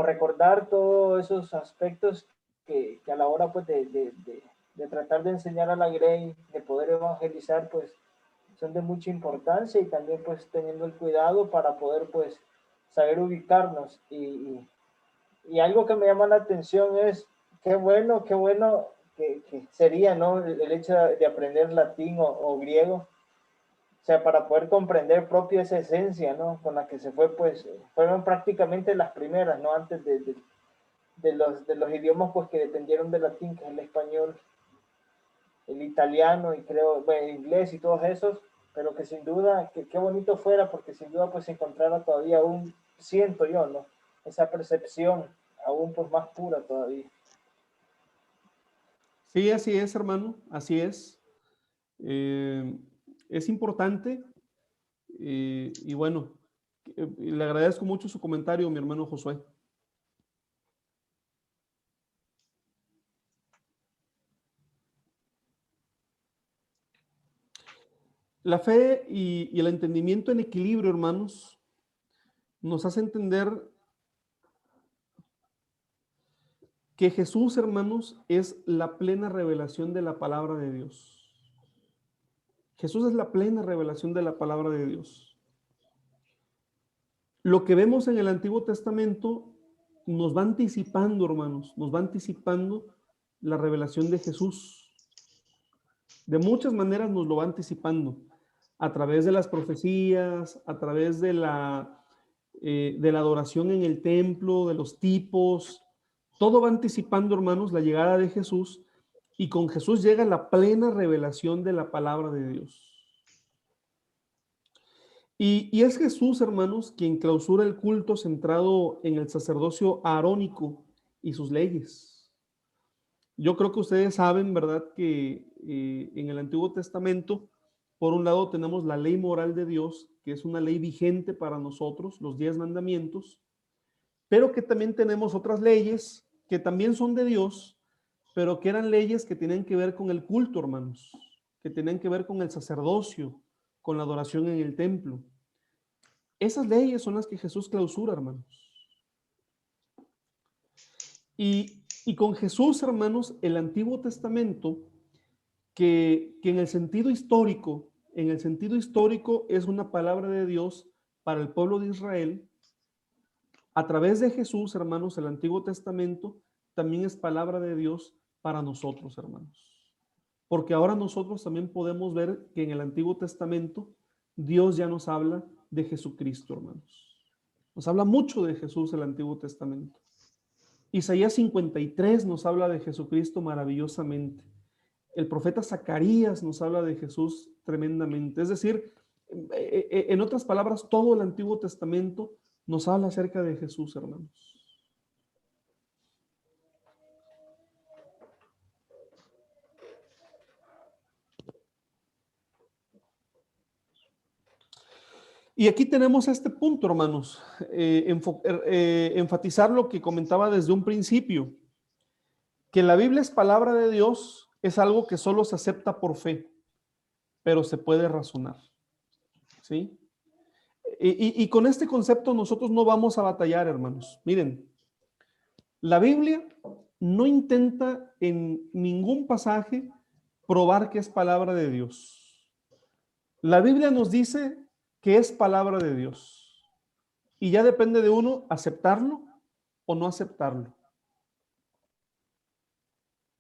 [SPEAKER 2] recordar todos esos aspectos que a la hora pues de tratar de enseñar a la Grey, de poder evangelizar, pues son de mucha importancia, y también pues teniendo el cuidado para poder pues saber ubicarnos. Y algo que me llama la atención es qué bueno que sería, ¿no? El hecho de aprender latín o griego, o sea, para poder comprender propia esa esencia, ¿no? Con la que se fue, pues, fueron prácticamente las primeras, ¿no? Antes de los idiomas, pues, que dependieron del latín, que es el español, el italiano y creo, bueno, el inglés y todos esos, pero que sin duda, qué bonito fuera, porque sin duda, pues, se encontrara todavía aún, siento yo, ¿no? Esa percepción aún, pues, más pura todavía.
[SPEAKER 3] Sí, así es, hermano, así es. Es importante y bueno, le agradezco mucho su comentario, mi hermano Josué. La fe y el entendimiento en equilibrio, hermanos, nos hace entender que Jesús, hermanos, es la plena revelación de la palabra de Dios. Jesús es la plena revelación de la palabra de Dios. Lo que vemos en el Antiguo Testamento nos va anticipando, hermanos, nos va anticipando la revelación de Jesús. De muchas maneras nos lo va anticipando, a través de las profecías, a través de la adoración en el templo, de los tipos. Todo va anticipando, hermanos, la llegada de Jesús, y con Jesús llega la plena revelación de la palabra de Dios. Y es Jesús, hermanos, quien clausura el culto centrado en el sacerdocio arónico y sus leyes. Yo creo que ustedes saben, ¿verdad?, que en el Antiguo Testamento, por un lado tenemos la ley moral de Dios, que es una ley vigente para nosotros, los 10 mandamientos, pero que también tenemos otras leyes que también son de Dios, pero que eran leyes que tenían que ver con el culto, hermanos, que tenían que ver con el sacerdocio, con la adoración en el templo. Esas leyes son las que Jesús clausura, hermanos. Y con Jesús, hermanos, el Antiguo Testamento, que en el sentido histórico es una palabra de Dios para el pueblo de Israel, a través de Jesús, hermanos, el Antiguo Testamento también es palabra de Dios para nosotros, hermanos. Porque ahora nosotros también podemos ver que en el Antiguo Testamento Dios ya nos habla de Jesucristo, hermanos. Nos habla mucho de Jesús el Antiguo Testamento. Isaías 53 nos habla de Jesucristo maravillosamente. El profeta Zacarías nos habla de Jesús tremendamente. Es decir, en otras palabras, todo el Antiguo Testamento nos habla acerca de Jesús, hermanos. Y aquí tenemos este punto, hermanos, enfatizar lo que comentaba desde un principio, que la Biblia es palabra de Dios, es algo que solo se acepta por fe, pero se puede razonar, ¿sí? Y con este concepto nosotros no vamos a batallar, hermanos. Miren, la Biblia no intenta en ningún pasaje probar que es palabra de Dios. La Biblia nos dice que es palabra de Dios. Y ya depende de uno aceptarlo o no aceptarlo.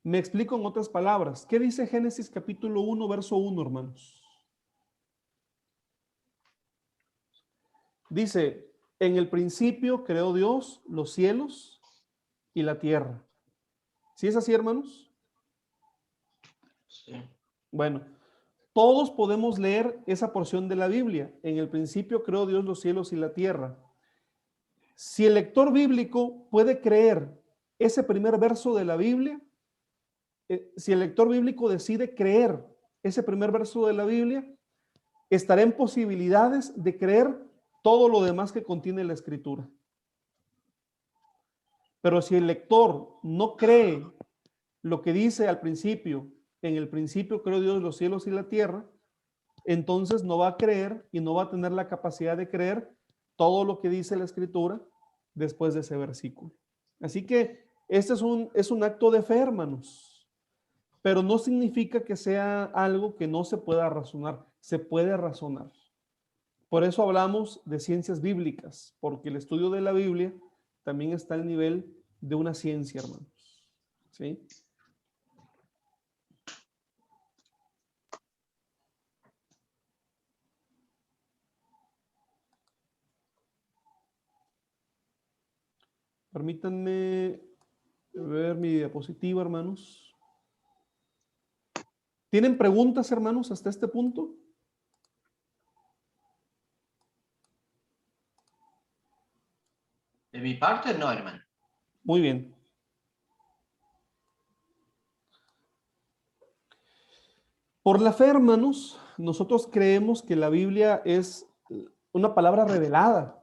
[SPEAKER 3] Me explico en otras palabras. ¿Qué dice Génesis capítulo 1, verso 1, hermanos? Dice, en el principio creó Dios los cielos y la tierra. ¿Sí es así, hermanos?
[SPEAKER 1] Sí.
[SPEAKER 3] Bueno, todos podemos leer esa porción de la Biblia. En el principio creó Dios los cielos y la tierra. Si el lector bíblico puede creer ese primer verso de la Biblia, si el lector bíblico decide creer ese primer verso de la Biblia, estará en posibilidades de creer todo lo demás que contiene la Escritura. Pero si el lector no cree lo que dice al principio, en el principio creó Dios los cielos y la tierra, entonces no va a creer y no va a tener la capacidad de creer todo lo que dice la Escritura después de ese versículo. Así que este es un acto de fe, hermanos, pero no significa que sea algo que no se pueda razonar, se puede razonar. Por eso hablamos de ciencias bíblicas, porque el estudio de la Biblia también está al nivel de una ciencia, hermanos. ¿Sí? Permítanme ver mi diapositiva, hermanos. ¿Tienen preguntas, hermanos, hasta este punto?
[SPEAKER 1] De mi parte, no, hermano.
[SPEAKER 3] Muy bien. Por la fe, hermanos, nosotros creemos que la Biblia es una palabra revelada.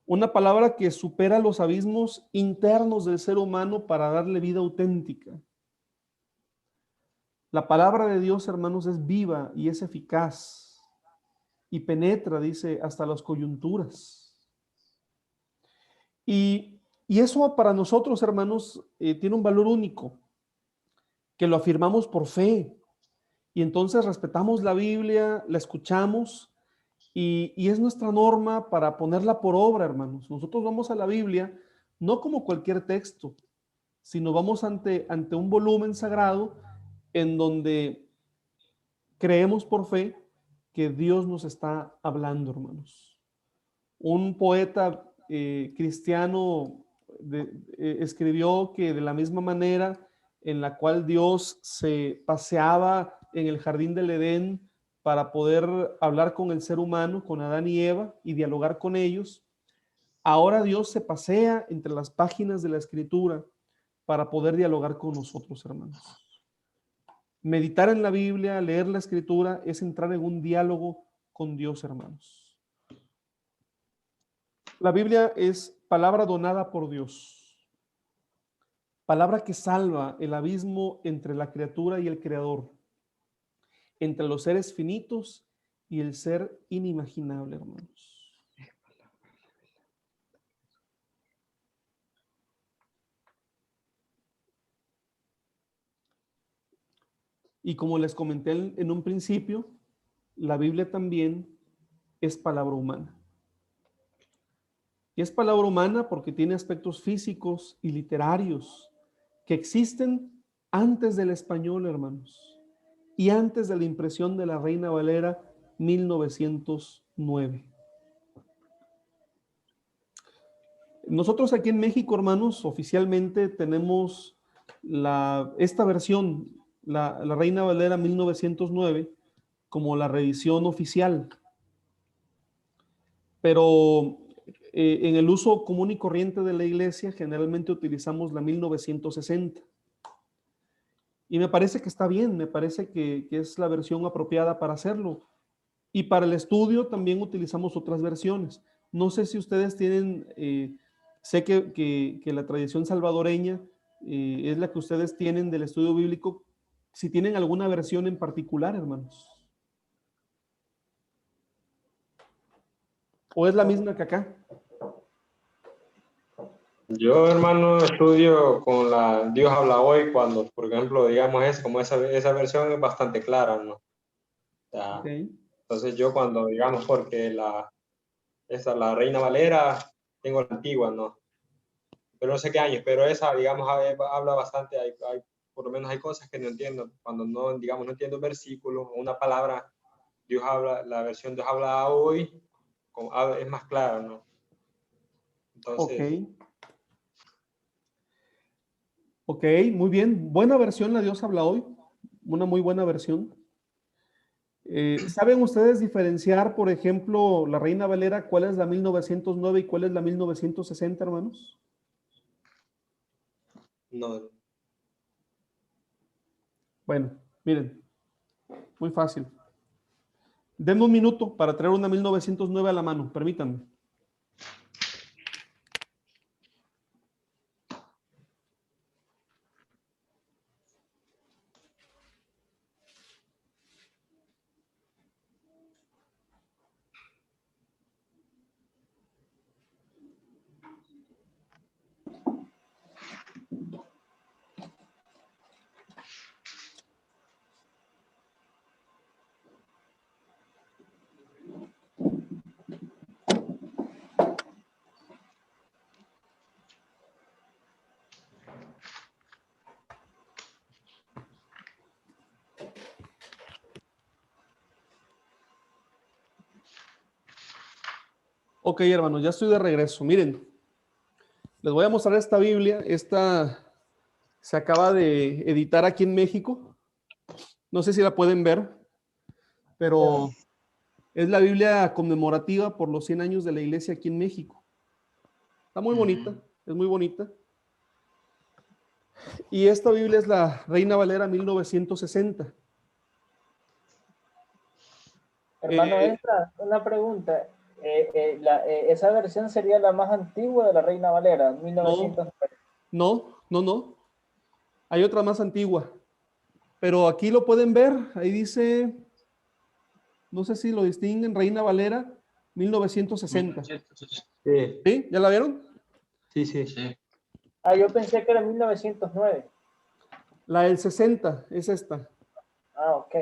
[SPEAKER 3] Una palabra que supera los abismos internos del ser humano para darle vida auténtica. La palabra de Dios, hermanos, es viva y es eficaz y penetra, dice, hasta las coyunturas. Y eso para nosotros, hermanos, tiene un valor único, que lo afirmamos por fe. Y entonces respetamos la Biblia, la escuchamos y es nuestra norma para ponerla por obra, hermanos. Nosotros vamos a la Biblia no como cualquier texto, sino vamos ante un volumen sagrado en donde creemos por fe que Dios nos está hablando, hermanos. Un poeta cristiano escribió que de la misma manera en la cual Dios se paseaba en el jardín del Edén para poder hablar con el ser humano, con Adán y Eva, y dialogar con ellos, ahora Dios se pasea entre las páginas de la Escritura para poder dialogar con nosotros, hermanos. Meditar en la Biblia, leer la Escritura, es entrar en un diálogo con Dios, hermanos. La Biblia es palabra donada por Dios. Palabra que salva el abismo entre la criatura y el Creador, entre los seres finitos y el ser inimaginable, hermanos. Y como les comenté en un principio, la Biblia también es palabra humana. Y es palabra humana porque tiene aspectos físicos y literarios que existen antes del español, hermanos, y antes de la impresión de la Reina Valera 1909. Nosotros aquí en México, hermanos, oficialmente tenemos esta versión, la Reina Valera 1909, como la reedición oficial. Pero en el uso común y corriente de la iglesia, generalmente utilizamos la 1960. Y me parece que está bien, me parece que es la versión apropiada para hacerlo. Y para el estudio también utilizamos otras versiones. No sé si ustedes tienen, sé que la tradición salvadoreña es la que ustedes tienen del estudio bíblico, si tienen alguna versión en particular, hermanos. ¿O es la misma que acá?
[SPEAKER 4] Yo, hermano, estudio con la Dios habla hoy cuando, por ejemplo, digamos, esa versión es bastante clara, ¿no? O sea,
[SPEAKER 3] Okay.
[SPEAKER 4] Entonces yo cuando, digamos, porque la Reina Valera, tengo la antigua, ¿no? Pero no sé qué años, pero esa, digamos, habla bastante, por lo menos hay cosas que no entiendo. Cuando no, digamos, no entiendo un versículo o una palabra, la versión Dios habla hoy, es más clara, ¿no? Entonces...
[SPEAKER 3] Ok, muy bien. Buena versión la Dios habla hoy. Una muy buena versión. ¿Saben ustedes diferenciar, por ejemplo, la Reina Valera, cuál es la 1909 y cuál es la 1960, hermanos?
[SPEAKER 4] No.
[SPEAKER 3] Bueno, miren, muy fácil. Denme un minuto para traer una 1909 a la mano, permítanme. Ok, hermanos, ya estoy de regreso. Miren, les voy a mostrar esta Biblia. Esta se acaba de editar aquí en México. No sé si la pueden ver, pero es la Biblia conmemorativa por los 100 años de la iglesia aquí en México. Está muy bonita, es muy bonita. Y esta Biblia es la Reina Valera 1960.
[SPEAKER 2] Hermano, una pregunta. ¿Esa versión sería la más antigua de la Reina Valera, 1909?
[SPEAKER 3] No. Hay otra más antigua. Pero aquí lo pueden ver. Ahí dice, no sé si lo distinguen, Reina Valera 1960.
[SPEAKER 4] Sí.
[SPEAKER 3] ¿Sí? ¿Ya la vieron?
[SPEAKER 4] Sí.
[SPEAKER 2] Yo pensé que era 1909.
[SPEAKER 3] La del 60 es esta.
[SPEAKER 2] Ok.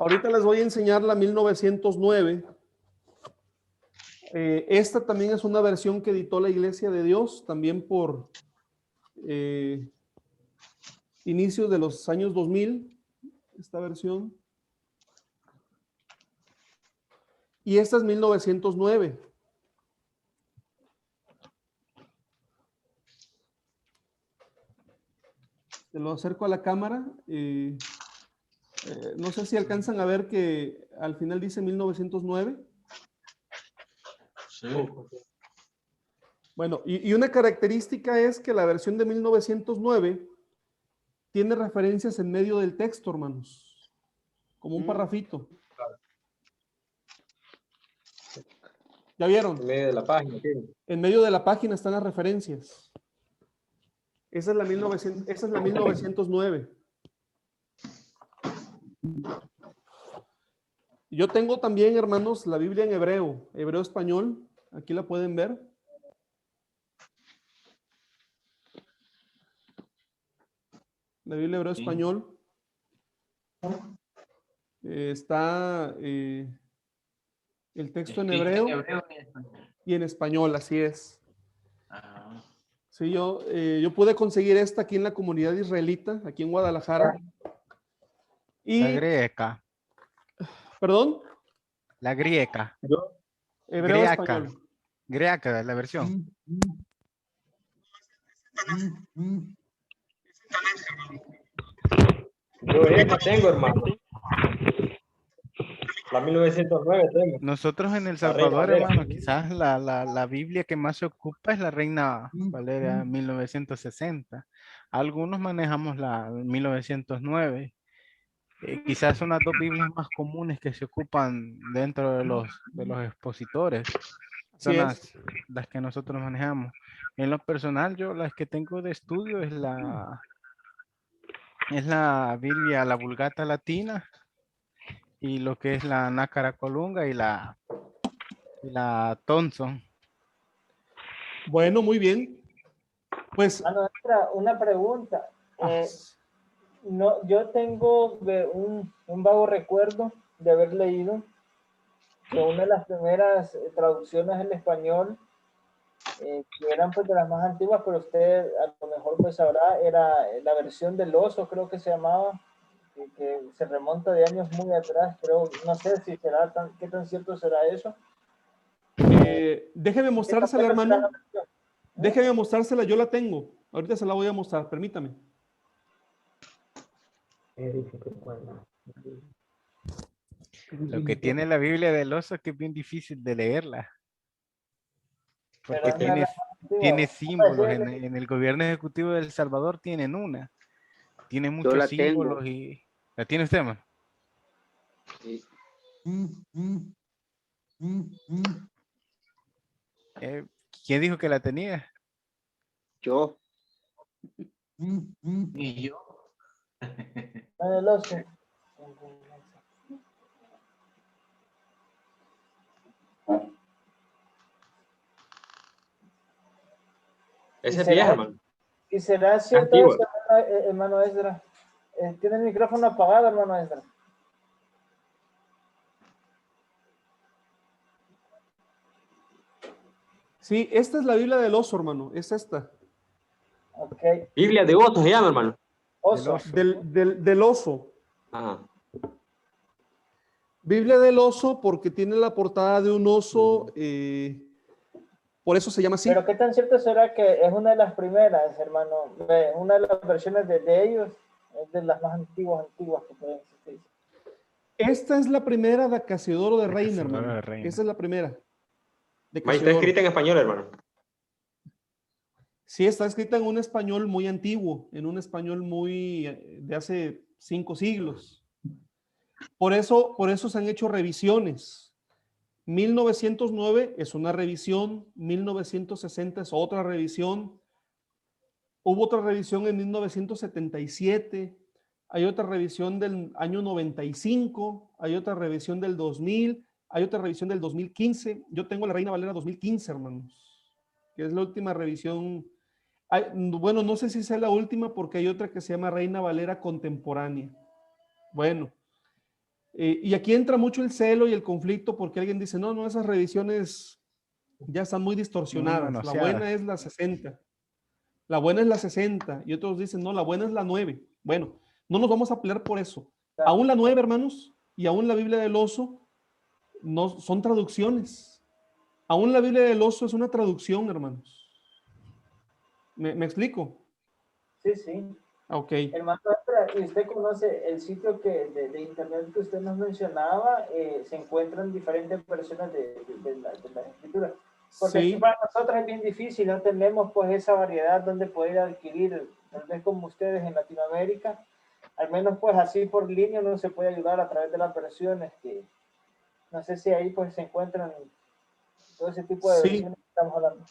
[SPEAKER 3] Ahorita les voy a enseñar la 1909. Esta también es una versión que editó la Iglesia de Dios, también por inicios de los años 2000, esta versión. Y esta es 1909. Se lo acerco a la cámara. No sé si alcanzan a ver que al final dice 1909.
[SPEAKER 1] Sí.
[SPEAKER 3] Bueno, y una característica es que la versión de 1909 tiene referencias en medio del texto, hermanos, como un parrafito. ¿Ya vieron?
[SPEAKER 4] En medio de la página. ¿Sí?
[SPEAKER 3] En medio de la página están las referencias. Esa es la 1909. Yo tengo también, hermanos, la Biblia en hebreo español. Aquí la pueden ver. la Biblia hebreo español. Está el texto en hebreo y en español, así es. Sí, yo pude conseguir esta aquí en la comunidad israelita, aquí en Guadalajara. Y,
[SPEAKER 6] la griega.
[SPEAKER 3] ¿Perdón?
[SPEAKER 6] La griega.
[SPEAKER 3] Hebreo español.
[SPEAKER 6] Griega, la versión.
[SPEAKER 4] Yo esta tengo, hermano. La 1909 tengo.
[SPEAKER 6] Nosotros en El
[SPEAKER 4] La Reina
[SPEAKER 6] Salvador,
[SPEAKER 4] Valera.
[SPEAKER 6] hermano, quizás la Biblia que más se ocupa es la Reina Valera 1960. Algunos manejamos la 1909. Quizás son las dos Biblias más comunes que se ocupan dentro de los expositores. Son las que nosotros manejamos. En lo personal, yo las que tengo de estudio es la Biblia, la Vulgata Latina, y lo que es la Nácara Colunga y la Thompson.
[SPEAKER 3] Bueno, muy bien. Pues
[SPEAKER 2] una pregunta. No, yo tengo un vago recuerdo de haber leído que una de las primeras traducciones en español, que eran pues de las más antiguas, pero usted a lo mejor pues sabrá, era la versión del oso, creo que se llamaba, que se remonta de años muy atrás, creo, no sé si será qué tan cierto será eso.
[SPEAKER 3] Déjeme mostrársela, hermano. Déjeme mostrársela, yo la tengo. Ahorita se la voy a mostrar, permítame.
[SPEAKER 6] Lo que tiene la Biblia del oso es que es bien difícil de leerla. Porque tiene símbolos. En el gobierno ejecutivo de El Salvador tienen una. Tiene muchos símbolos y... ¿La tiene usted, man?
[SPEAKER 9] Sí.
[SPEAKER 6] ¿Quién dijo que la tenía?
[SPEAKER 9] Yo.
[SPEAKER 1] Y yo.
[SPEAKER 2] El oso.
[SPEAKER 4] Ese es viejo, hermano.
[SPEAKER 2] ¿Y será cierto eso, hermano Esdras? Tiene el micrófono apagado, hermano Esdras.
[SPEAKER 3] Sí, esta es la Biblia del oso, hermano. Es esta.
[SPEAKER 2] Okay.
[SPEAKER 4] Biblia de oso se llama, hermano.
[SPEAKER 2] Oso.
[SPEAKER 3] Del oso.
[SPEAKER 4] Ajá.
[SPEAKER 3] Biblia del oso porque tiene la portada de un oso, por eso se llama así.
[SPEAKER 2] Pero qué tan cierto será que es una de las primeras, hermano, una de las versiones de ellos, es de las más antiguas que pueden existir.
[SPEAKER 3] Esta es la primera de Casiodoro de Reina, hermano. Esa es la primera.
[SPEAKER 4] Está escrita en español, hermano.
[SPEAKER 3] Sí, está escrita en un español muy antiguo, en un español muy de hace 5 siglos. Por eso se han hecho revisiones. 1909 es una revisión, 1960 es otra revisión, hubo otra revisión en 1977, hay otra revisión del año 95, hay otra revisión del 2000, hay otra revisión del 2015. Yo tengo la Reina Valera 2015, hermanos, que es la última revisión. Bueno, no sé si sea la última porque hay otra que se llama Reina Valera Contemporánea. Bueno. Y aquí entra mucho el celo y el conflicto porque alguien dice, no, esas revisiones ya están muy distorsionadas. La buena es la 60. La buena es la 60. Y otros dicen, no, la buena es la 9. Bueno, no nos vamos a pelear por eso. Aún la 9, hermanos, y aún la Biblia del oso, no son traducciones. Aún la Biblia del oso es una traducción, hermanos. ¿Me explico?
[SPEAKER 2] Sí, sí.
[SPEAKER 3] Ok.
[SPEAKER 2] Hermano, ¿y usted conoce el sitio de internet que usted nos mencionaba? Se encuentran diferentes versiones de las escrituras. Porque
[SPEAKER 3] sí.
[SPEAKER 2] aquí para nosotros es bien difícil, no tenemos pues esa variedad donde poder adquirir, tal vez como ustedes en Latinoamérica, al menos pues así por línea uno se puede ayudar a través de las versiones que, no sé si ahí pues se encuentran todo ese tipo de versiones que estamos hablando.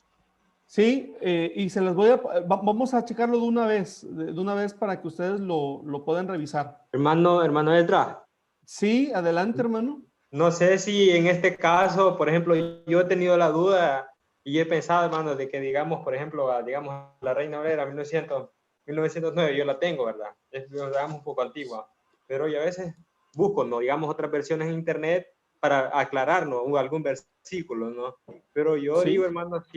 [SPEAKER 3] Sí, y se las vamos a checarlo de una vez para que ustedes lo puedan revisar.
[SPEAKER 4] Hermano Edra.
[SPEAKER 3] Sí, adelante, hermano.
[SPEAKER 4] No sé si en este caso, por ejemplo, yo he tenido la duda y he pensado, hermano, de que digamos, por ejemplo, digamos, la Reina Valera 1900, 1909 yo la tengo, ¿verdad? Es, digamos, un poco antigua, pero yo a veces busco, ¿no? Digamos, otras versiones en internet para aclararnos algún versículo, ¿no? Pero yo
[SPEAKER 3] Sí.
[SPEAKER 4] digo, hermanos,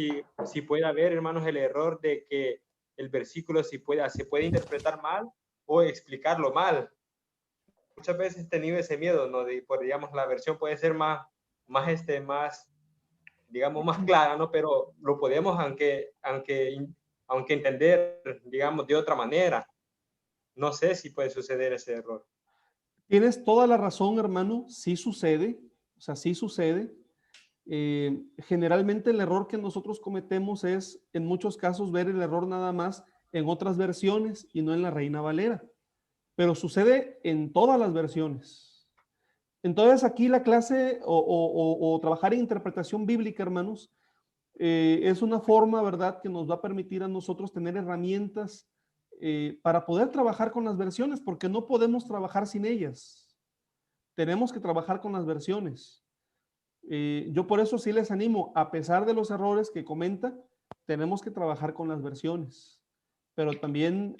[SPEAKER 4] si puede haber, hermanos, el error de que el versículo se puede interpretar mal o explicarlo mal. Muchas veces he tenido ese miedo, ¿no? Digamos, la versión puede ser más, digamos, más clara, ¿no? Pero lo podemos, aunque entender, digamos, de otra manera. No sé si puede suceder ese error.
[SPEAKER 3] Tienes toda la razón, hermano, sí sucede, o sea, sí sucede. Generalmente el error que nosotros cometemos es, en muchos casos, ver el error nada más en otras versiones y no en la Reina Valera, pero sucede en todas las versiones. Entonces aquí la clase o trabajar en interpretación bíblica, hermanos, es una forma, ¿verdad?, que nos va a permitir a nosotros tener herramientas para poder trabajar con las versiones, porque no podemos trabajar sin ellas. Tenemos que trabajar con las versiones. Yo por eso sí les animo, a pesar de los errores que comenta, tenemos que trabajar con las versiones, pero también,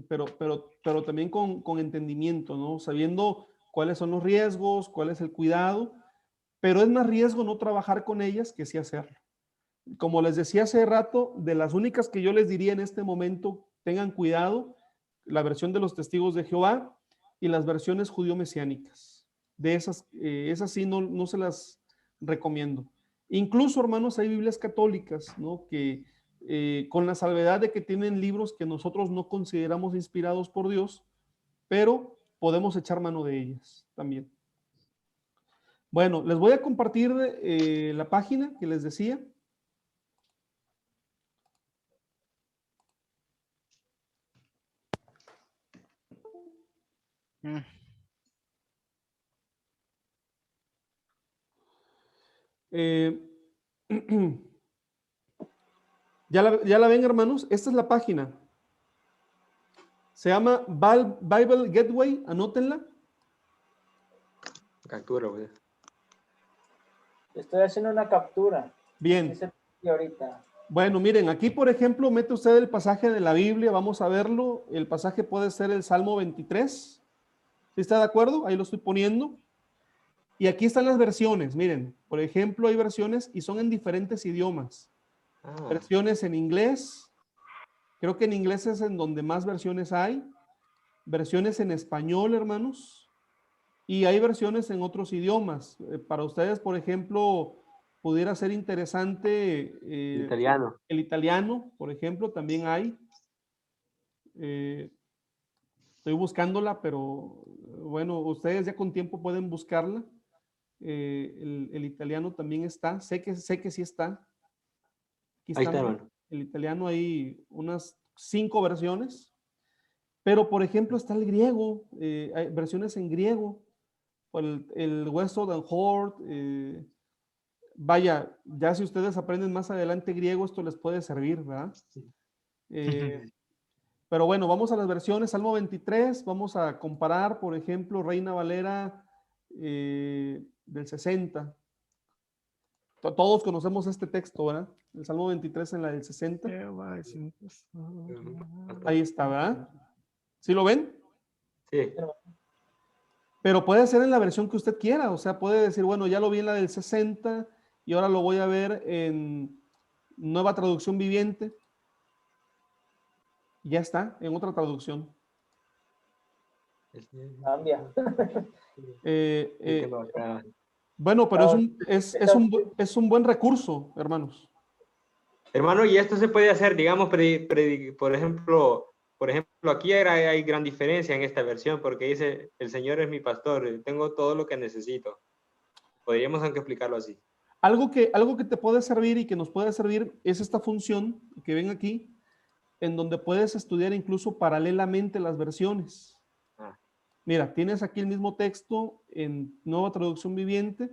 [SPEAKER 3] pero también con entendimiento, ¿no? Sabiendo cuáles son los riesgos, cuál es el cuidado, pero es más riesgo no trabajar con ellas que sí hacerlo. Como les decía hace rato, de las únicas que yo les diría en este momento, tengan cuidado, la versión de los testigos de Jehová y las versiones judío-mesiánicas. De esas sí no se las recomiendo. Incluso, hermanos, hay Biblias católicas, ¿no?, que con la salvedad de que tienen libros que nosotros no consideramos inspirados por Dios, pero podemos echar mano de ellas también. Bueno, les voy a compartir la página que les decía. ¿Ya la ven, hermanos? Esta es la página. Se llama Bible Gateway, anótenla.
[SPEAKER 4] Captura, güey.
[SPEAKER 2] Estoy haciendo una captura.
[SPEAKER 3] Bien.
[SPEAKER 2] Ahorita.
[SPEAKER 3] Bueno, miren, aquí por ejemplo, mete usted el pasaje de la Biblia, vamos a verlo. El pasaje puede ser el Salmo 23. ¿Sí está de acuerdo? Ahí lo estoy poniendo. Y aquí están las versiones, miren. Por ejemplo, hay versiones y son en diferentes idiomas. Versiones en inglés. Creo que en inglés es en donde más versiones hay. Versiones en español, hermanos. Y hay versiones en otros idiomas. Para ustedes, por ejemplo, pudiera ser interesante
[SPEAKER 4] Italiano.
[SPEAKER 3] el italiano, por ejemplo, también hay. Estoy buscándola, pero bueno, ustedes ya con tiempo pueden buscarla. El italiano también está. Sé que sí está. Aquí
[SPEAKER 4] Ahí está, hermano.
[SPEAKER 3] El italiano hay unas 5 versiones. Pero, por ejemplo, está el griego. Hay versiones en griego. Por el Westwood and Hort. Vaya, ya si ustedes aprenden más adelante griego, esto les puede servir, ¿verdad? Pero bueno, vamos a las versiones. Salmo 23, vamos a comparar, por ejemplo, Reina Valera del 60. Todos conocemos este texto, ¿verdad? El Salmo 23 en la del 60. Ahí está, ¿verdad? ¿Sí lo ven?
[SPEAKER 4] Sí.
[SPEAKER 3] Pero puede ser en la versión que usted quiera. O sea, puede decir, bueno, ya lo vi en la del 60 y ahora lo voy a ver en Nueva Traducción Viviente. Ya está, en otra traducción.
[SPEAKER 2] Cambia.
[SPEAKER 3] Bueno, pero es un buen recurso, hermanos.
[SPEAKER 4] Hermano, y esto se puede hacer, digamos, por ejemplo, aquí hay gran diferencia en esta versión porque dice, el Señor es mi pastor, tengo todo lo que necesito. Podríamos aunque explicarlo así.
[SPEAKER 3] Algo que te puede servir y que nos puede servir es esta función que ven aquí, en donde puedes estudiar incluso paralelamente las versiones. Mira, tienes aquí el mismo texto en Nueva Traducción Viviente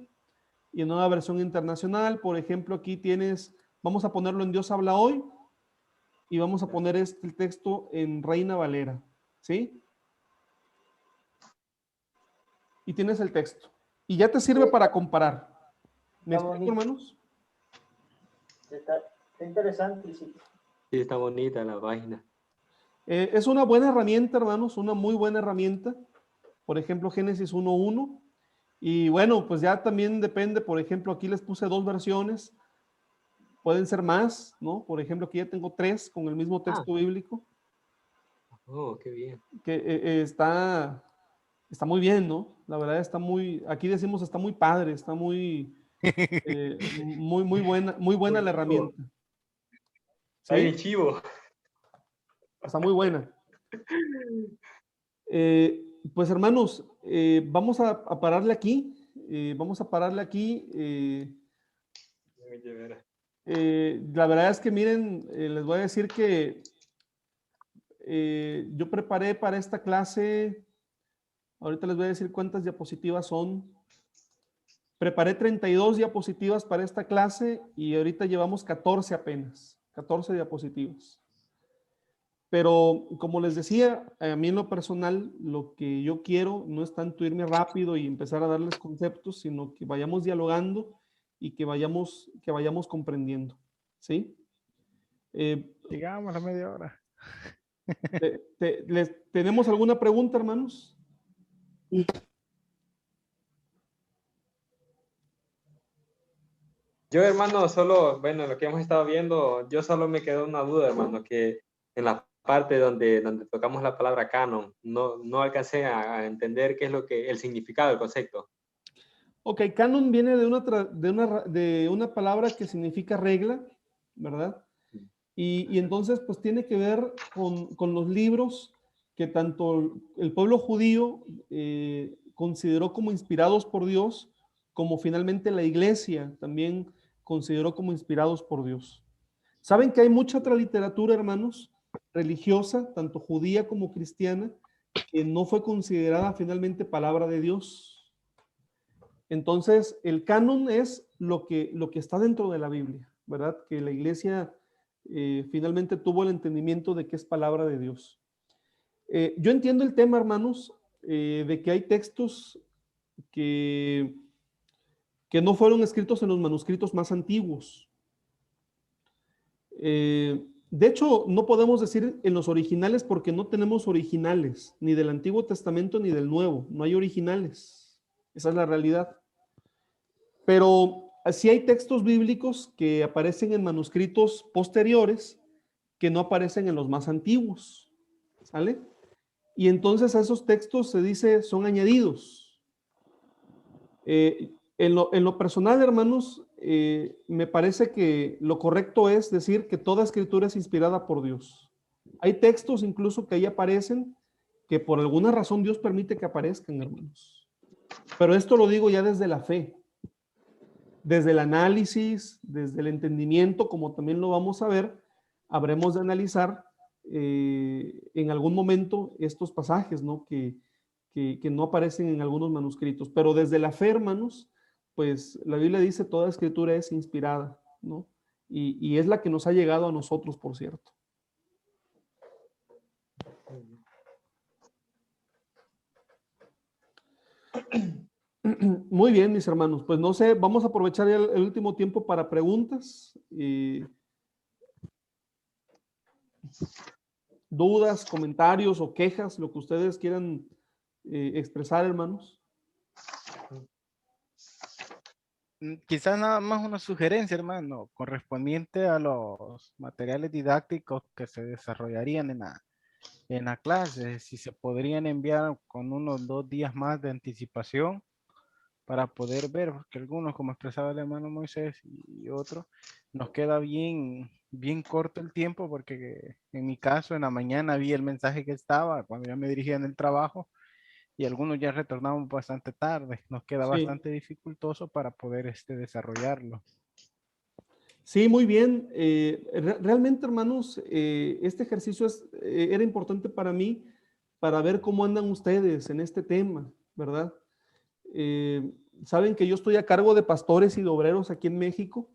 [SPEAKER 3] y en Nueva Versión Internacional. Por ejemplo, aquí tienes, vamos a ponerlo en Dios habla hoy y vamos a poner el texto en Reina Valera, ¿sí? Y tienes el texto. Y ya te sirve para comparar. ¿Me explico, hermanos?
[SPEAKER 2] Está interesante.
[SPEAKER 4] Sí, está bonita la página.
[SPEAKER 3] Es una buena herramienta, hermanos, una muy buena herramienta. Por ejemplo, Génesis 1:1. Y bueno, pues ya también depende, por ejemplo, aquí les puse 2 versiones. Pueden ser más, ¿no? Por ejemplo, aquí ya tengo 3 con el mismo texto bíblico.
[SPEAKER 4] Oh, qué bien.
[SPEAKER 3] Que está muy bien, ¿no? La verdad está muy, aquí decimos está muy padre, está muy, muy buena la herramienta.
[SPEAKER 4] Está bien
[SPEAKER 3] ¿Sí?
[SPEAKER 4] chivo.
[SPEAKER 3] Está muy buena. Pues hermanos, vamos a pararle aquí. Vamos a pararle aquí. La verdad es que miren, les voy a decir que yo preparé para esta clase, ahorita les voy a decir cuántas diapositivas son. Preparé 32 diapositivas para esta clase y ahorita llevamos 14 apenas, 14 diapositivas. Pero como les decía, a mí en lo personal, lo que yo quiero no es tanto irme rápido y empezar a darles conceptos, sino que vayamos dialogando y que vayamos comprendiendo. ¿Sí?
[SPEAKER 6] Llegamos a la media hora.
[SPEAKER 3] ¿Tenemos alguna pregunta, hermanos?
[SPEAKER 4] Yo, hermano, solo, bueno, lo que hemos estado viendo, yo solo me quedó una duda, hermano, que en la parte donde tocamos la palabra canon, no alcancé a entender qué es lo que, el significado del concepto.
[SPEAKER 3] Ok, canon viene de una palabra que significa regla, ¿verdad? Y entonces, pues tiene que ver con los libros que tanto el pueblo judío consideró como inspirados por Dios, como finalmente la iglesia también consideró como inspirados por Dios. Saben que hay mucha otra literatura, hermanos, religiosa, tanto judía como cristiana, que no fue considerada finalmente palabra de Dios. Entonces, el canon es lo que está dentro de la Biblia, ¿verdad? Que la iglesia finalmente tuvo el entendimiento de que es palabra de Dios. Yo entiendo el tema, hermanos, de que hay textos que no fueron escritos en los manuscritos más antiguos. De hecho, no podemos decir en los originales porque no tenemos originales, ni del Antiguo Testamento ni del Nuevo. No hay originales. Esa es la realidad. Pero sí hay textos bíblicos que aparecen en manuscritos posteriores que no aparecen en los más antiguos. ¿Sale? Y entonces a esos textos se dice son añadidos. En lo personal, hermanos, me parece que lo correcto es decir que toda escritura es inspirada por Dios. Hay textos incluso que ahí aparecen que por alguna razón Dios permite que aparezcan, hermanos. Pero esto lo digo ya desde la fe, desde el análisis, desde el entendimiento, como también lo vamos a ver, habremos de analizar en algún momento estos pasajes, ¿no? Que no aparecen en algunos manuscritos. Pero desde la fe, hermanos, pues la Biblia dice toda escritura es inspirada, ¿no? Y es la que nos ha llegado a nosotros, por cierto. Muy bien, mis hermanos. Pues no sé, vamos a aprovechar ya el último tiempo para preguntas, dudas, comentarios o quejas, lo que ustedes quieran expresar, hermanos.
[SPEAKER 6] Quizás nada más una sugerencia, hermano, correspondiente a los materiales didácticos que se desarrollarían en la clase, si se podrían enviar con unos 2 días más de anticipación para poder ver, porque algunos, como expresaba el hermano Moisés y otros, nos queda bien corto el tiempo, porque en mi caso, en la mañana vi el mensaje que estaba, cuando ya me dirigía en el trabajo, y algunos ya retornamos bastante tarde. Nos queda bastante dificultoso para poder desarrollarlo.
[SPEAKER 3] Sí, muy bien. Realmente, hermanos, este ejercicio era importante para mí, para ver cómo andan ustedes en este tema, ¿verdad? Saben que yo estoy a cargo de pastores y de obreros aquí en México,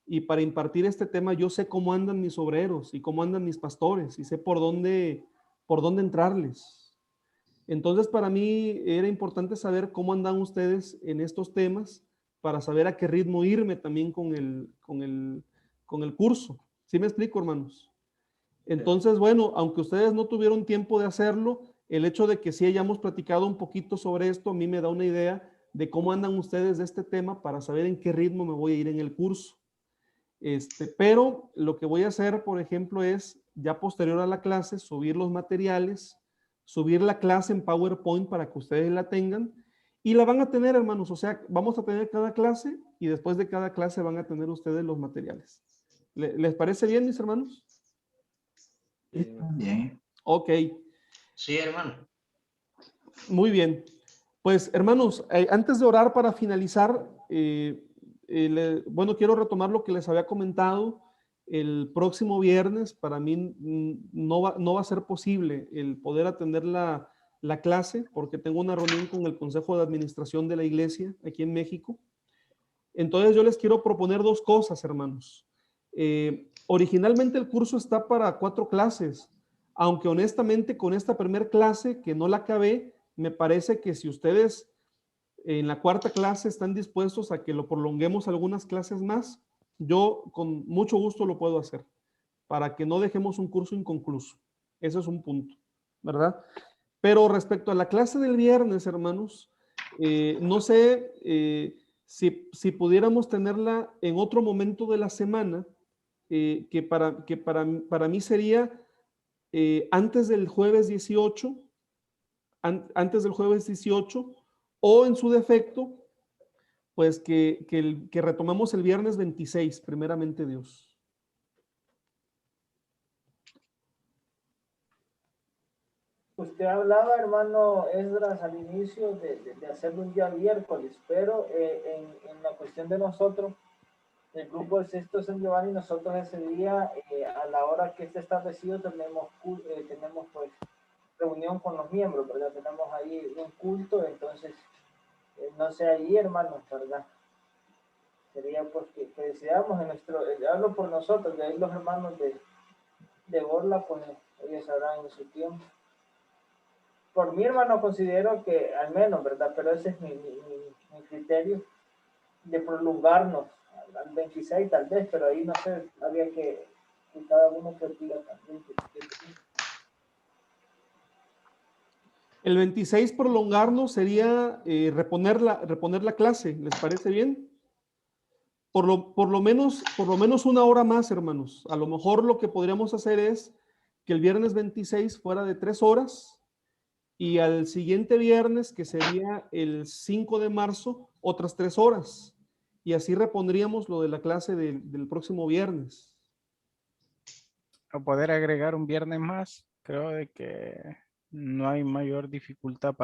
[SPEAKER 3] y para impartir este tema yo sé cómo andan mis obreros y cómo andan mis pastores, y sé por dónde entrarles. Entonces, para mí era importante saber cómo andan ustedes en estos temas para saber a qué ritmo irme también con el curso. ¿Sí me explico, hermanos? Entonces, bueno, aunque ustedes no tuvieron tiempo de hacerlo, el hecho de que sí hayamos platicado un poquito sobre esto, a mí me da una idea de cómo andan ustedes de este tema para saber en qué ritmo me voy a ir en el curso. Pero lo que voy a hacer, por ejemplo, es ya posterior a la clase, subir los materiales, subir la clase en PowerPoint para que ustedes la tengan y la van a tener, hermanos. O sea, vamos a tener cada clase y después de cada clase van a tener ustedes los materiales. ¿Les parece bien, mis hermanos?
[SPEAKER 10] Bien.
[SPEAKER 3] Ok.
[SPEAKER 1] Sí, hermano.
[SPEAKER 3] Muy bien. Pues, hermanos, antes de orar para finalizar, bueno, quiero retomar lo que les había comentado. El próximo viernes, para mí no va a ser posible el poder atender la clase porque tengo una reunión con el Consejo de Administración de la Iglesia aquí en México. Entonces, yo les quiero proponer dos cosas, hermanos. Originalmente el curso está para 4 clases, aunque honestamente con esta primera clase que no la acabé, me parece que si ustedes en la 4ª clase están dispuestos a que lo prolonguemos algunas clases más, yo con mucho gusto lo puedo hacer, para que no dejemos un curso inconcluso. Ese es un punto, ¿verdad? Pero respecto a la clase del viernes, hermanos, no sé si pudiéramos tenerla en otro momento de la semana, que para mí sería antes del jueves 18, antes del jueves 18, o en su defecto, pues que retomemos el viernes 26, primeramente Dios.
[SPEAKER 2] Usted hablaba, hermano Esdras, al inicio de hacerlo un día miércoles, pero en la cuestión de nosotros, el grupo de Sexto San Giovanni, nosotros ese día, a la hora que esté establecido, tenemos pues reunión con los miembros, ¿verdad? Tenemos ahí un culto, entonces, no sé ahí, hermanos, ¿verdad? Sería pues que deseamos en nuestro, hablo por nosotros, de ahí los hermanos de Borla, pues ellos sabrán en su tiempo. Por mi hermano considero que, al menos, ¿verdad? Pero ese es mi criterio, de prolongarnos al 26 tal vez, pero ahí no sé, había que cada uno que diga también.
[SPEAKER 3] El 26 prolongarnos sería reponer la clase, ¿les parece bien? Por lo menos una hora más, hermanos. A lo mejor lo que podríamos hacer es que el viernes 26 fuera de 3 horas y al siguiente viernes, que sería el 5 de marzo, otras 3 horas. Y así repondríamos lo de la clase del próximo viernes.
[SPEAKER 6] O poder agregar un viernes más, creo de que no hay mayor dificultad para